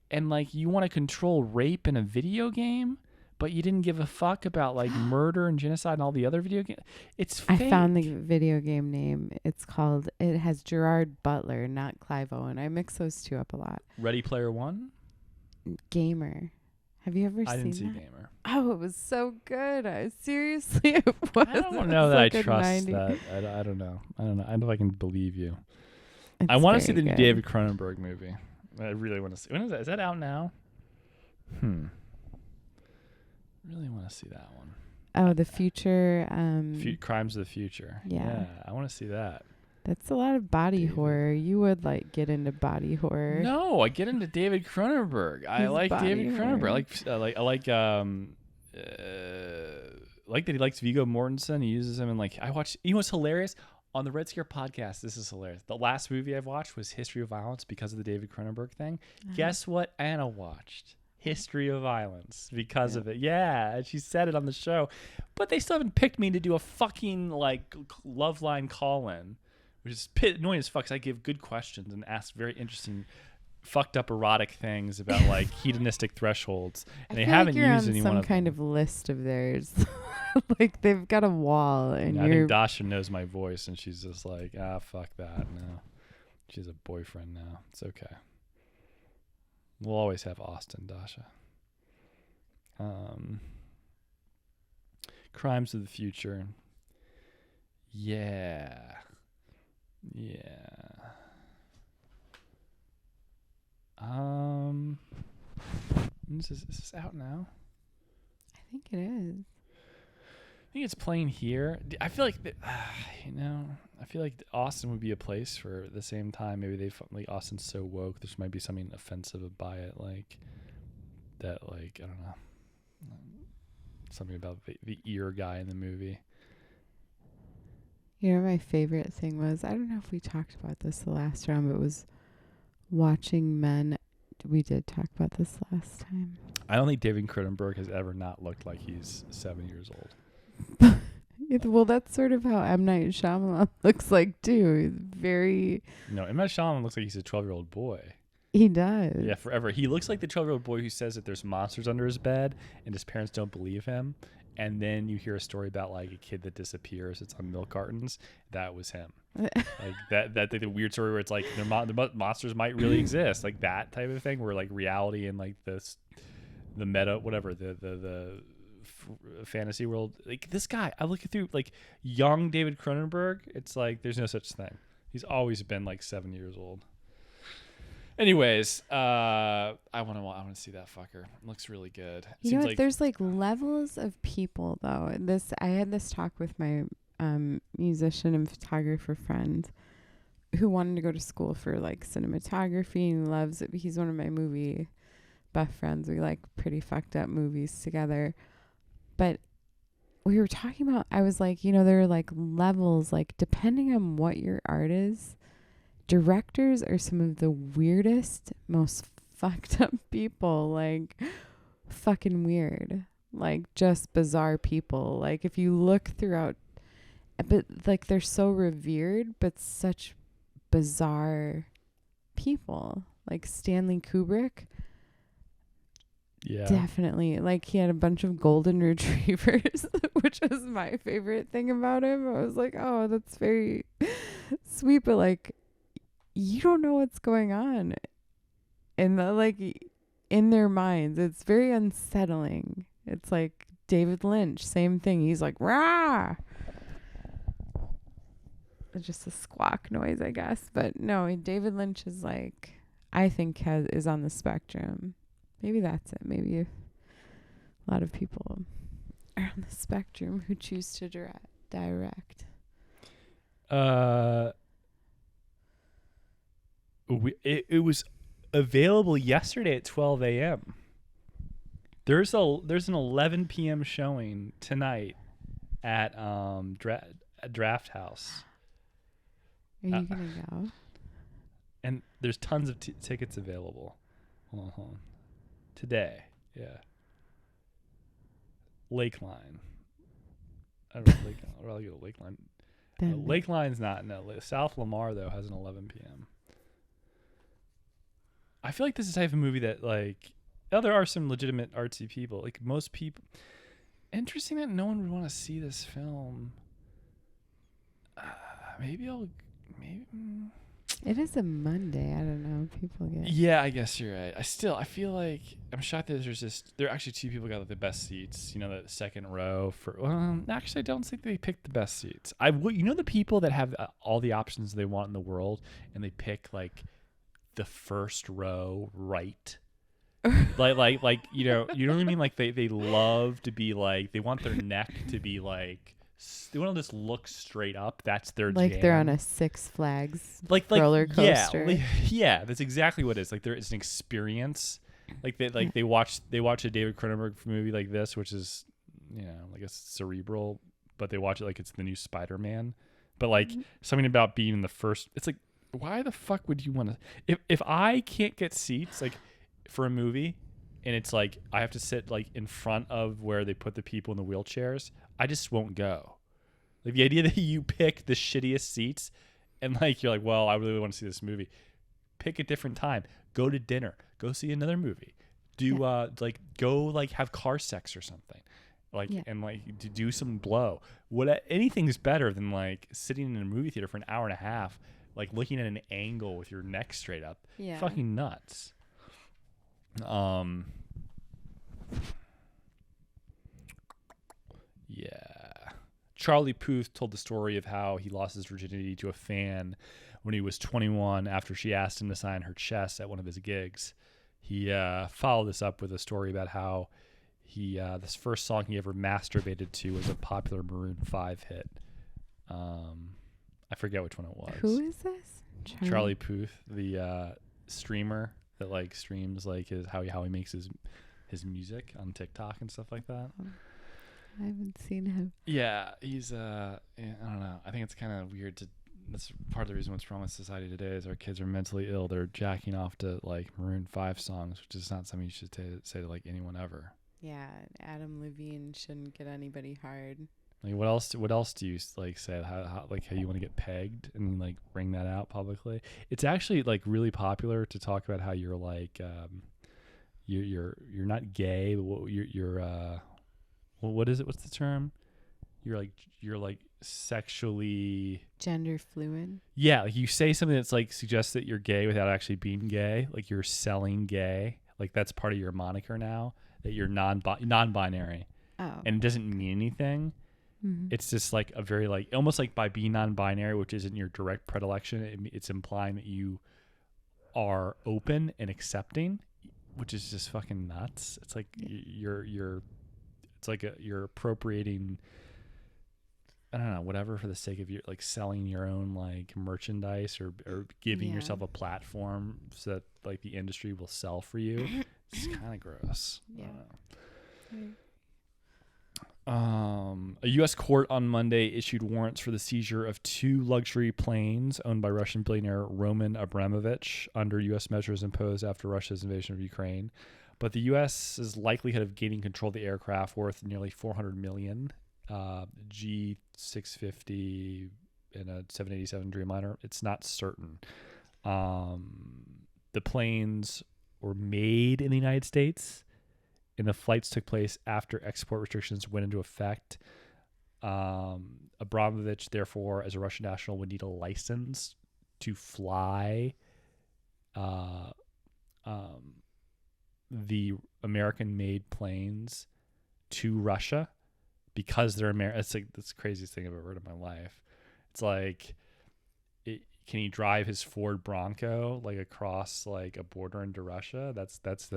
And like you want to control rape in a video game, but you didn't give a fuck about like murder and genocide and all the other video games. It's fake. I found the video game name. It has Gerard Butler, not Clive Owen. I mix those two up a lot. Ready Player One? Gamer. Have you ever seen that? I didn't see Gamer. Oh, it was so good. Seriously, it was. I don't know that I trust that. I don't know. I don't know if I can believe you. I want to see the new David Cronenberg movie. I really want to see. When is that? Is that out now? Really want to see that one. Oh, the future. Crimes of the Future. Yeah, I want to see that. That's a lot of body horror. You would like get into body horror. No, I get into David Cronenberg. I like David Cronenberg. I like that he likes Viggo Mortensen. He uses him in like I watched. You know what's hilarious? On the Red Scare podcast, this is hilarious. The last movie I've watched was History of Violence because of the David Cronenberg thing. Guess what Anna watched? History of Violence because of it. Yeah, and she said it on the show. But they still haven't picked me to do a fucking like love line call-in, which is annoying as fuck because I give good questions and ask very interesting fucked up erotic things about like hedonistic thresholds, and they haven't used any one of them. Some kind of list of theirs. Like they've got a wall, and I think Dasha knows my voice, and she's just like, fuck that. No, she's a boyfriend now. It's okay. We'll always have Austin, Dasha. Crimes of the Future. Yeah. Is this out now? I think it is. I think it's playing here. I feel like, I feel like Austin would be a place for the same time. Maybe like Austin's so woke. There might be something offensive by it, like that. Like I don't know, something about the ear guy in the movie. You know, my favorite thing was, I don't know if we talked about this the last round, but it was watching men. We did talk about this last time. I don't think David Cronenberg has ever not looked like he's 7 years old. Well, that's sort of how M. Night Shyamalan looks like, too. He's very... No, M. Night Shyamalan looks like he's a 12-year-old boy. He does. Yeah, forever. He looks like the 12-year-old boy who says that there's monsters under his bed and his parents don't believe him. And then you hear a story about like a kid that disappears. It's on milk cartons. That was him. Like that the weird story where it's like the monsters might really exist. Like that type of thing where like reality and like the meta, whatever, the fantasy world. Like this guy, I look through like young David Cronenberg. It's like there's no such thing. He's always been like 7 years old. Anyways, I want to see that fucker. It looks really good. You know what? There's like levels of people though. I had this talk with my musician and photographer friend who wanted to go to school for like cinematography and loves it. He's one of my movie buff friends. We like pretty fucked up movies together. But we were talking about, I was like, there are like levels, like depending on what your art is, directors are some of the weirdest, most fucked up people, like fucking weird, like just bizarre people. Like if you look throughout, but like they're so revered, but such bizarre people. Like Stanley Kubrick. Yeah. Definitely. Like he had a bunch of golden retrievers, which was my favorite thing about him. I was like, oh, that's very sweet, but like you don't know what's going on in in their minds. It's very unsettling. It's like David Lynch, same thing. He's like, rah. It's just a squawk noise, I guess. But no, David Lynch is like, I think is on the spectrum. Maybe that's it. Maybe a lot of people are on the spectrum who choose to direct. It was available yesterday at 12 a.m. There's an 11 p.m. showing tonight at Draft House. Are you gonna go? And there's tons of tickets available. Hold on. Today, yeah. Lakeline. I don't know. I'd rather go to Lakeline. Lakeline's not. No, South Lamar though has an 11 p.m. I feel like this is the type of movie that like. Oh, there are some legitimate artsy people. Like most people. Interesting that no one would want to see this film. Maybe. It is a Monday. I don't know. People get. Yeah, I guess you're right. I feel like I'm shocked that there are actually two people got the best seats. The second row for. Actually, I don't think they picked the best seats. The people that have all the options they want in the world, and they pick like the first row right. like you know what I mean? Like they love to be like they want their neck to be like. They want to just look straight up. That's their like jam. They're on a Six Flags roller coaster. Yeah, that's exactly what it is. Like it's an experience. Like they watch a David Cronenberg movie like this, which is like a cerebral, but they watch it like it's the new Spider-Man. But like something about being in the first, it's like why the fuck would you want to? If I can't get seats like for a movie, and it's like I have to sit like in front of where they put the people in the wheelchairs, I just won't go. Like the idea that you pick the shittiest seats and like you're like, well, I really want to see this movie. Pick a different time. Go to dinner. Go see another movie. Go like have car sex or something. And like to do some blow. Anything's better than like sitting in a movie theater for an hour and a half, like looking at an angle with your neck straight up. Yeah. Fucking nuts. Yeah. Charlie Puth told the story of how he lost his virginity to a fan when he was 21 after she asked him to sign her chest at one of his gigs. He followed this up with a story about how this first song he ever masturbated to was a popular Maroon 5 hit. I forget which one it was. Who is this? Charlie Puth, the streamer that like streams like how he makes his music on TikTok and stuff like that. I haven't seen him. Yeah, he's I don't know. I think it's kind of weird that's part of the reason what's wrong with society today is our kids are mentally ill. They're jacking off to like Maroon 5 songs, which is not something you should say to like anyone ever. Yeah, Adam Levine shouldn't get anybody hard. Like what else do you like say how you want to get pegged and like bring that out publicly? It's actually like really popular to talk about how you're like you're not gay, but you're what is it? What's the term? You're like sexually gender fluid. Yeah, like you say something that's like suggests that you're gay without actually being gay. Like you're selling gay. Like that's part of your moniker now that you're non-binary. Oh. And it doesn't mean anything. Mm-hmm. It's just like a very like almost like by being non-binary, which isn't your direct predilection, it's implying that you are open and accepting, which is just fucking nuts. It's like you're appropriating I don't know, whatever for the sake of your like selling your own like merchandise or giving yourself a platform so that like the industry will sell for you. It's kind of gross. Yeah. A U.S. court on Monday issued warrants for the seizure of 2 luxury planes owned by Russian billionaire Roman Abramovich under U.S. measures imposed after Russia's invasion of Ukraine. But the U.S.'s likelihood of gaining control of the aircraft worth nearly $400 million, G650 and a 787 Dreamliner, it's not certain. The planes were made in the United States, and the flights took place after export restrictions went into effect. Abramovich, therefore, as a Russian national, would need a license to fly the American-made planes to Russia because they're American. It's like that's the craziest thing I've ever heard in my life. It's like, can he drive his Ford Bronco like across like a border into Russia? That's it's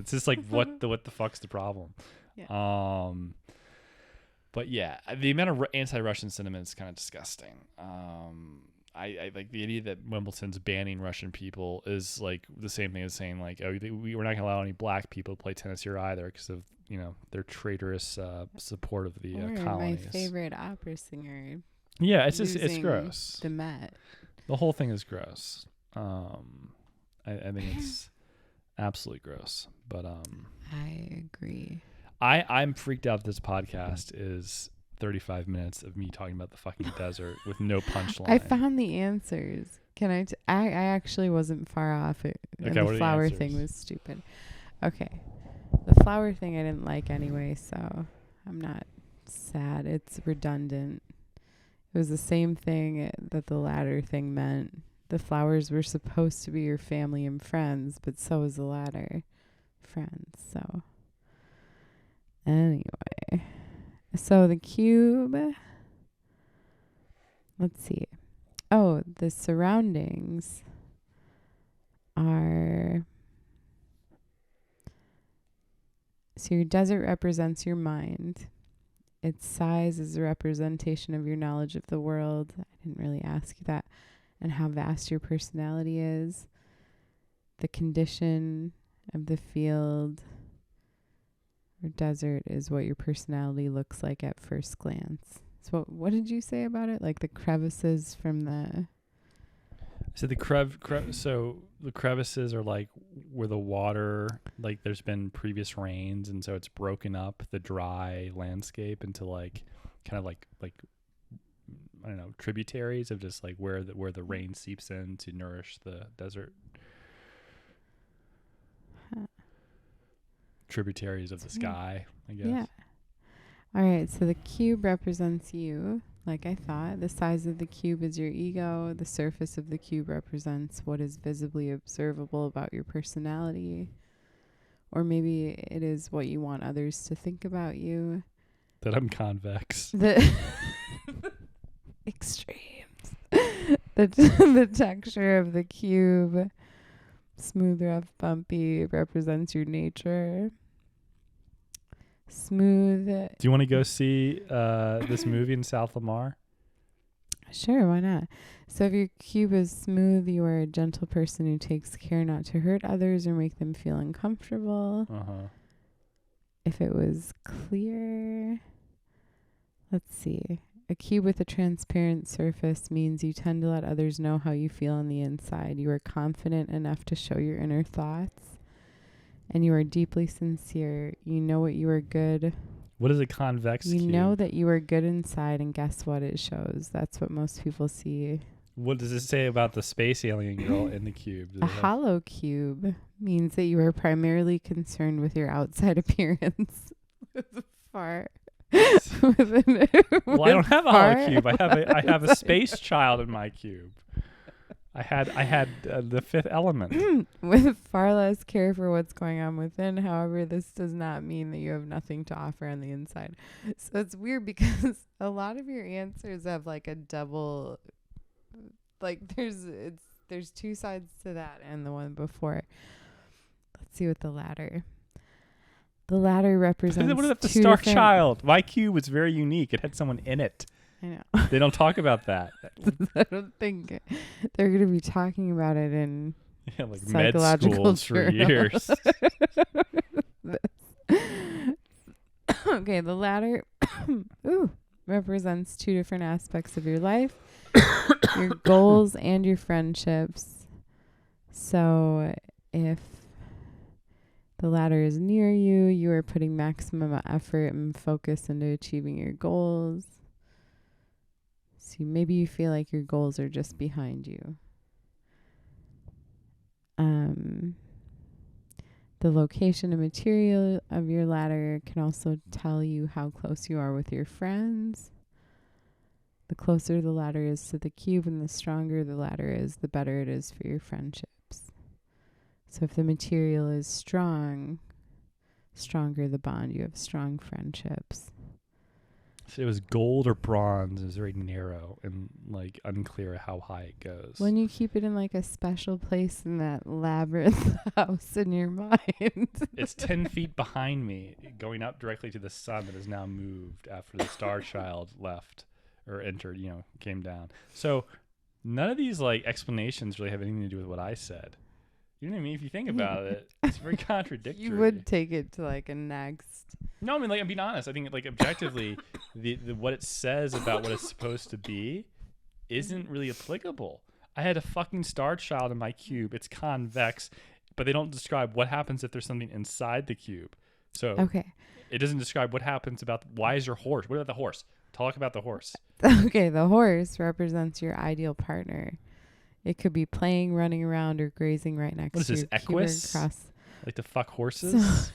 just like what the fuck's the problem? Yeah. But yeah, the amount of anti-Russian sentiment is kind of disgusting. I like the idea that Wimbledon's banning Russian people is like the same thing as saying like, oh, we're not gonna allow any black people to play tennis here either because of their traitorous support of the colonies. My favorite opera singer. Yeah, it's gross. The Met. The whole thing is gross. I think it's absolutely gross. But I agree. I'm freaked out that this podcast is 35 minutes of me talking about the fucking desert with no punchline. I found the answers. I actually wasn't far off. The flower thing was stupid. Okay. The flower thing I didn't like anyway, so I'm not sad. It's redundant. It was the same thing that the ladder thing meant. The flowers were supposed to be your family and friends, but so was the ladder. Friends, so. Anyway. So the cube. Let's see. Oh, the surroundings are. So your desert represents your mind. Its size is a representation of your knowledge of the world. I didn't really ask you that. And how vast your personality is. The condition of the field or desert is what your personality looks like at first glance. So what did you say about it? Like the crevices from the... So the the crevices are like where the water, like there's been previous rains, and so it's broken up the dry landscape into like kind of like I don't know, tributaries of just like where the rain seeps in to nourish the desert. Tributaries of the sky, I guess. Yeah. All right, so the cube represents you, like I thought. The size of the cube is your ego. The surface of the cube represents what is visibly observable about your personality. Or maybe it is what you want others to think about you. That I'm convex. The extremes. The texture of the cube, smooth, rough, bumpy, represents your nature. Smooth. Do you want to go see this movie in South Lamar? Sure, why not? So if your cube is smooth, you are a gentle person who takes care not to hurt others or make them feel uncomfortable. Uh-huh. If it was clear, let's see. A cube with a transparent surface means you tend to let others know how you feel on the inside. You are confident enough to show your inner thoughts. And you are deeply sincere. You know what you are good. What is a convex cube? You know that you are good inside, and guess what? It shows. That's what most people see. What does it say about the space alien girl in the cube? A hollow cube means that you are primarily concerned with your outside appearance. Well, I don't have a hollow cube. I have a space child in my cube. I had the Fifth Element. With far less care for what's going on within. However, this does not mean that you have nothing to offer on the inside. So it's weird because a lot of your answers have like a double, like there's two sides to that and the one before. Let's see what the ladder. The ladder represents What about the Star Child? My cube was very unique. It had someone in it. I know. They don't talk about that. I don't think they're going to be talking about it in Yeah, like med psychological schools for years. Okay, the ladder represents two different aspects of your life, your goals and your friendships. So if the ladder is near you, you are putting maximum effort and focus into achieving your goals. So maybe you feel like your goals are just behind you. The location and material of your ladder can also tell you how close you are with your friends. The closer the ladder is to the cube and the stronger the ladder is, the better it is for your friendships. So if the material is strong, stronger the bond, you have strong friendships. So it was gold or bronze. It was very narrow and like unclear how high it goes. When you keep it in like a special place in that labyrinth house in your mind. It's 10 feet behind me, going up directly to the sun that has now moved after the star child left or entered, came down. So none of these like explanations really have anything to do with what I said. You know what I mean? If you think about it, it's very contradictory. You would take it to like a next. No, I mean, like, I'm being honest. I think, like, objectively, the what it says about what it's supposed to be isn't really applicable. I had a fucking star child in my cube. It's convex, but they don't describe what happens if there's something inside the cube. So Okay. It doesn't describe what happens about why is your horse? What about the horse? Talk about the horse. Okay, the horse represents your ideal partner. It could be playing, running around, or grazing right next What is to this, your Equus? across. Like to fuck horses?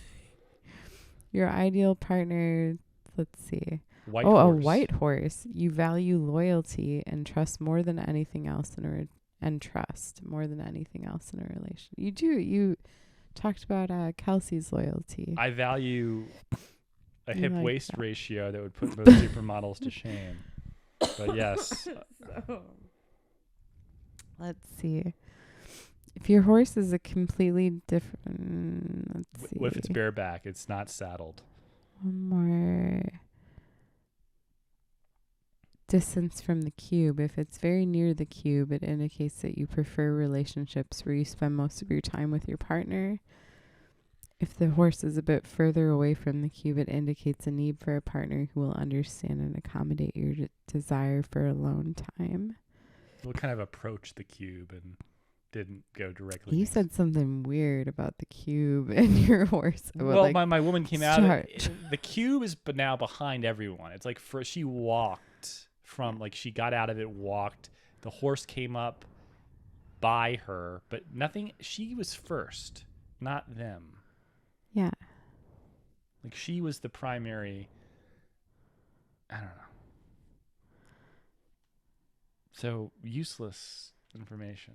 Your ideal partner, let's see. White a horse. white horse. You value loyalty and trust more than anything else and trust more than anything else in a relation. You do. You talked about Kelsey's loyalty. I value a You hip like waist that. ratio that would put most supermodels to shame. But yes. Let's see. If your horse is a completely different, let's see. What if it's bareback? It's not saddled. One more distance from the cube. If it's very near the cube, it indicates that you prefer relationships where you spend most of your time with your partner. If the horse is a bit further away from the cube, it indicates a need for a partner who will understand and accommodate your desire for alone time. What kind of approach the cube and didn't go directly? You said something weird about the cube and your horse. Well, my woman came out. The cube is but now behind everyone. It's like she walked from she got out of it, walked. The horse came up by her, but nothing. She was first, not them. Yeah. Like she was the primary. I don't know. So useless information.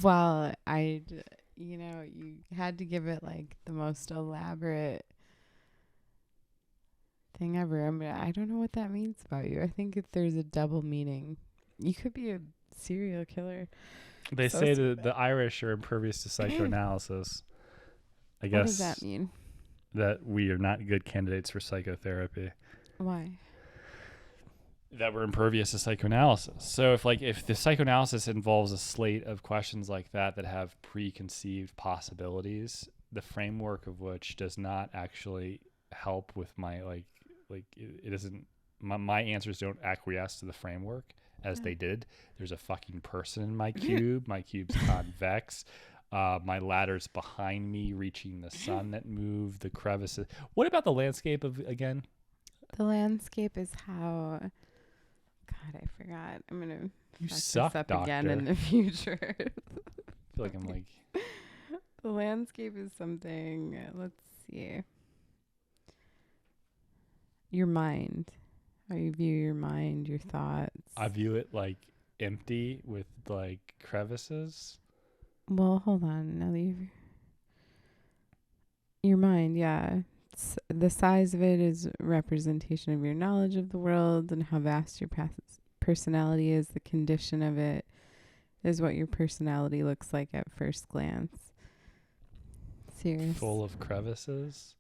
Well, you had to give it like the most elaborate thing ever. I don't know what that means about you. I think if there's a double meaning, you could be a serial killer. They say the Irish are impervious to psychoanalysis. I guess. What does that mean? That we are not good candidates for psychotherapy. Why? That we're impervious to psychoanalysis. So if the psychoanalysis involves a slate of questions like that have preconceived possibilities, the framework of which does not actually help with my it doesn't my answers don't acquiesce to the framework as they did. There's a fucking person in my cube. My cube's convex. My ladder's behind me, reaching the sun that moved, the crevices. What about the landscape again? The landscape is how. God, I forgot. I'm gonna fuck suck, this up doctor. again in the future. I feel like I'm like. The landscape is something. Let's see. Your mind. How you view your mind, your thoughts. I view it like empty with like crevices. Well, hold on. Now that your mind, yeah. The size of it is a representation of your knowledge of the world and how vast your personality is. The condition of it is what your personality looks like at first glance. Serious. Full of crevices.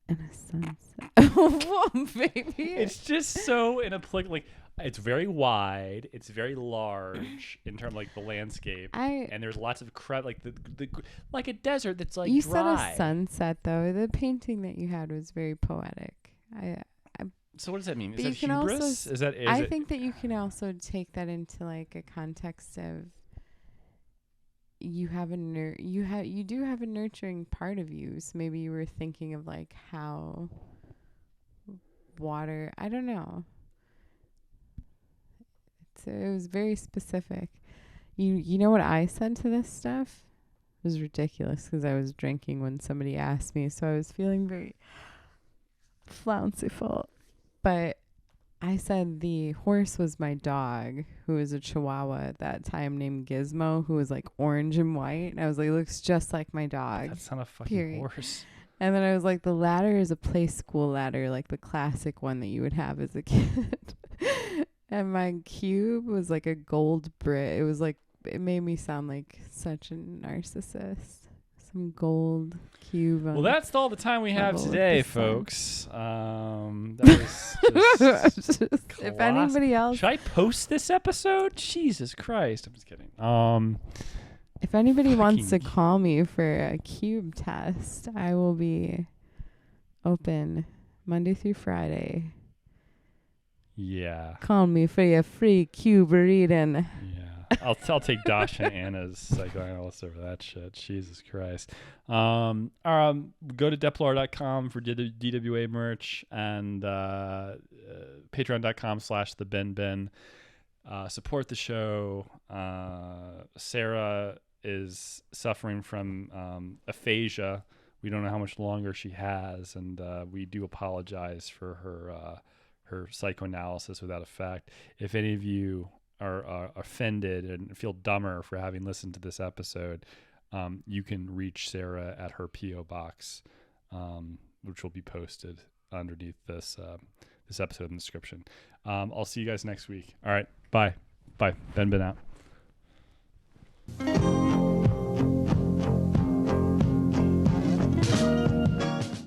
And a sunset. Whoa, baby. It's just so inapplicable. Like, it's very wide. It's very large in terms of like the landscape. And there's lots of like the like a desert that's like you dry. said a sunset though. The painting that you had was very poetic. So what does that mean? Is But that you can hubris? also Is that? I think that you can also take that into like a context of you have you do have a nurturing part of you. So maybe you were thinking of like how water. I don't know. It was very specific. You know what I said to this stuff? It was ridiculous because I was drinking when somebody asked me, so I was feeling very flounciful. But I said the horse was my dog, who was a Chihuahua at that time named Gizmo, who was like orange and white. And I was like, it looks just like my dog. That's not a fucking horse. And then I was like, the ladder is a play school ladder, like the classic one that you would have as a kid. And my cube was like a gold brick. It was like, it made me sound like such a narcissist. Some gold cube. Well, that's all the time we have today, folks. That was just if anybody else, should I post this episode? Jesus Christ, I'm just kidding. If anybody wants to call me for a cube test, I will be open Monday through Friday. Yeah. Call me for your free cube reading. Yeah. I'll take Dasha and Anna's psychoanalyst over that shit. Jesus Christ. Go to Deplar.com for DWA merch and patreon.com/the BenBen. Support the show. Sarah is suffering from aphasia. We don't know how much longer she has, and we do apologize for her psychoanalysis without effect. If any of you are offended and feel dumber for having listened to this episode, you can reach Sarah at her P.O. box, which will be posted underneath this episode in the description. I'll see you guys next week. All right. Bye. BenBen out.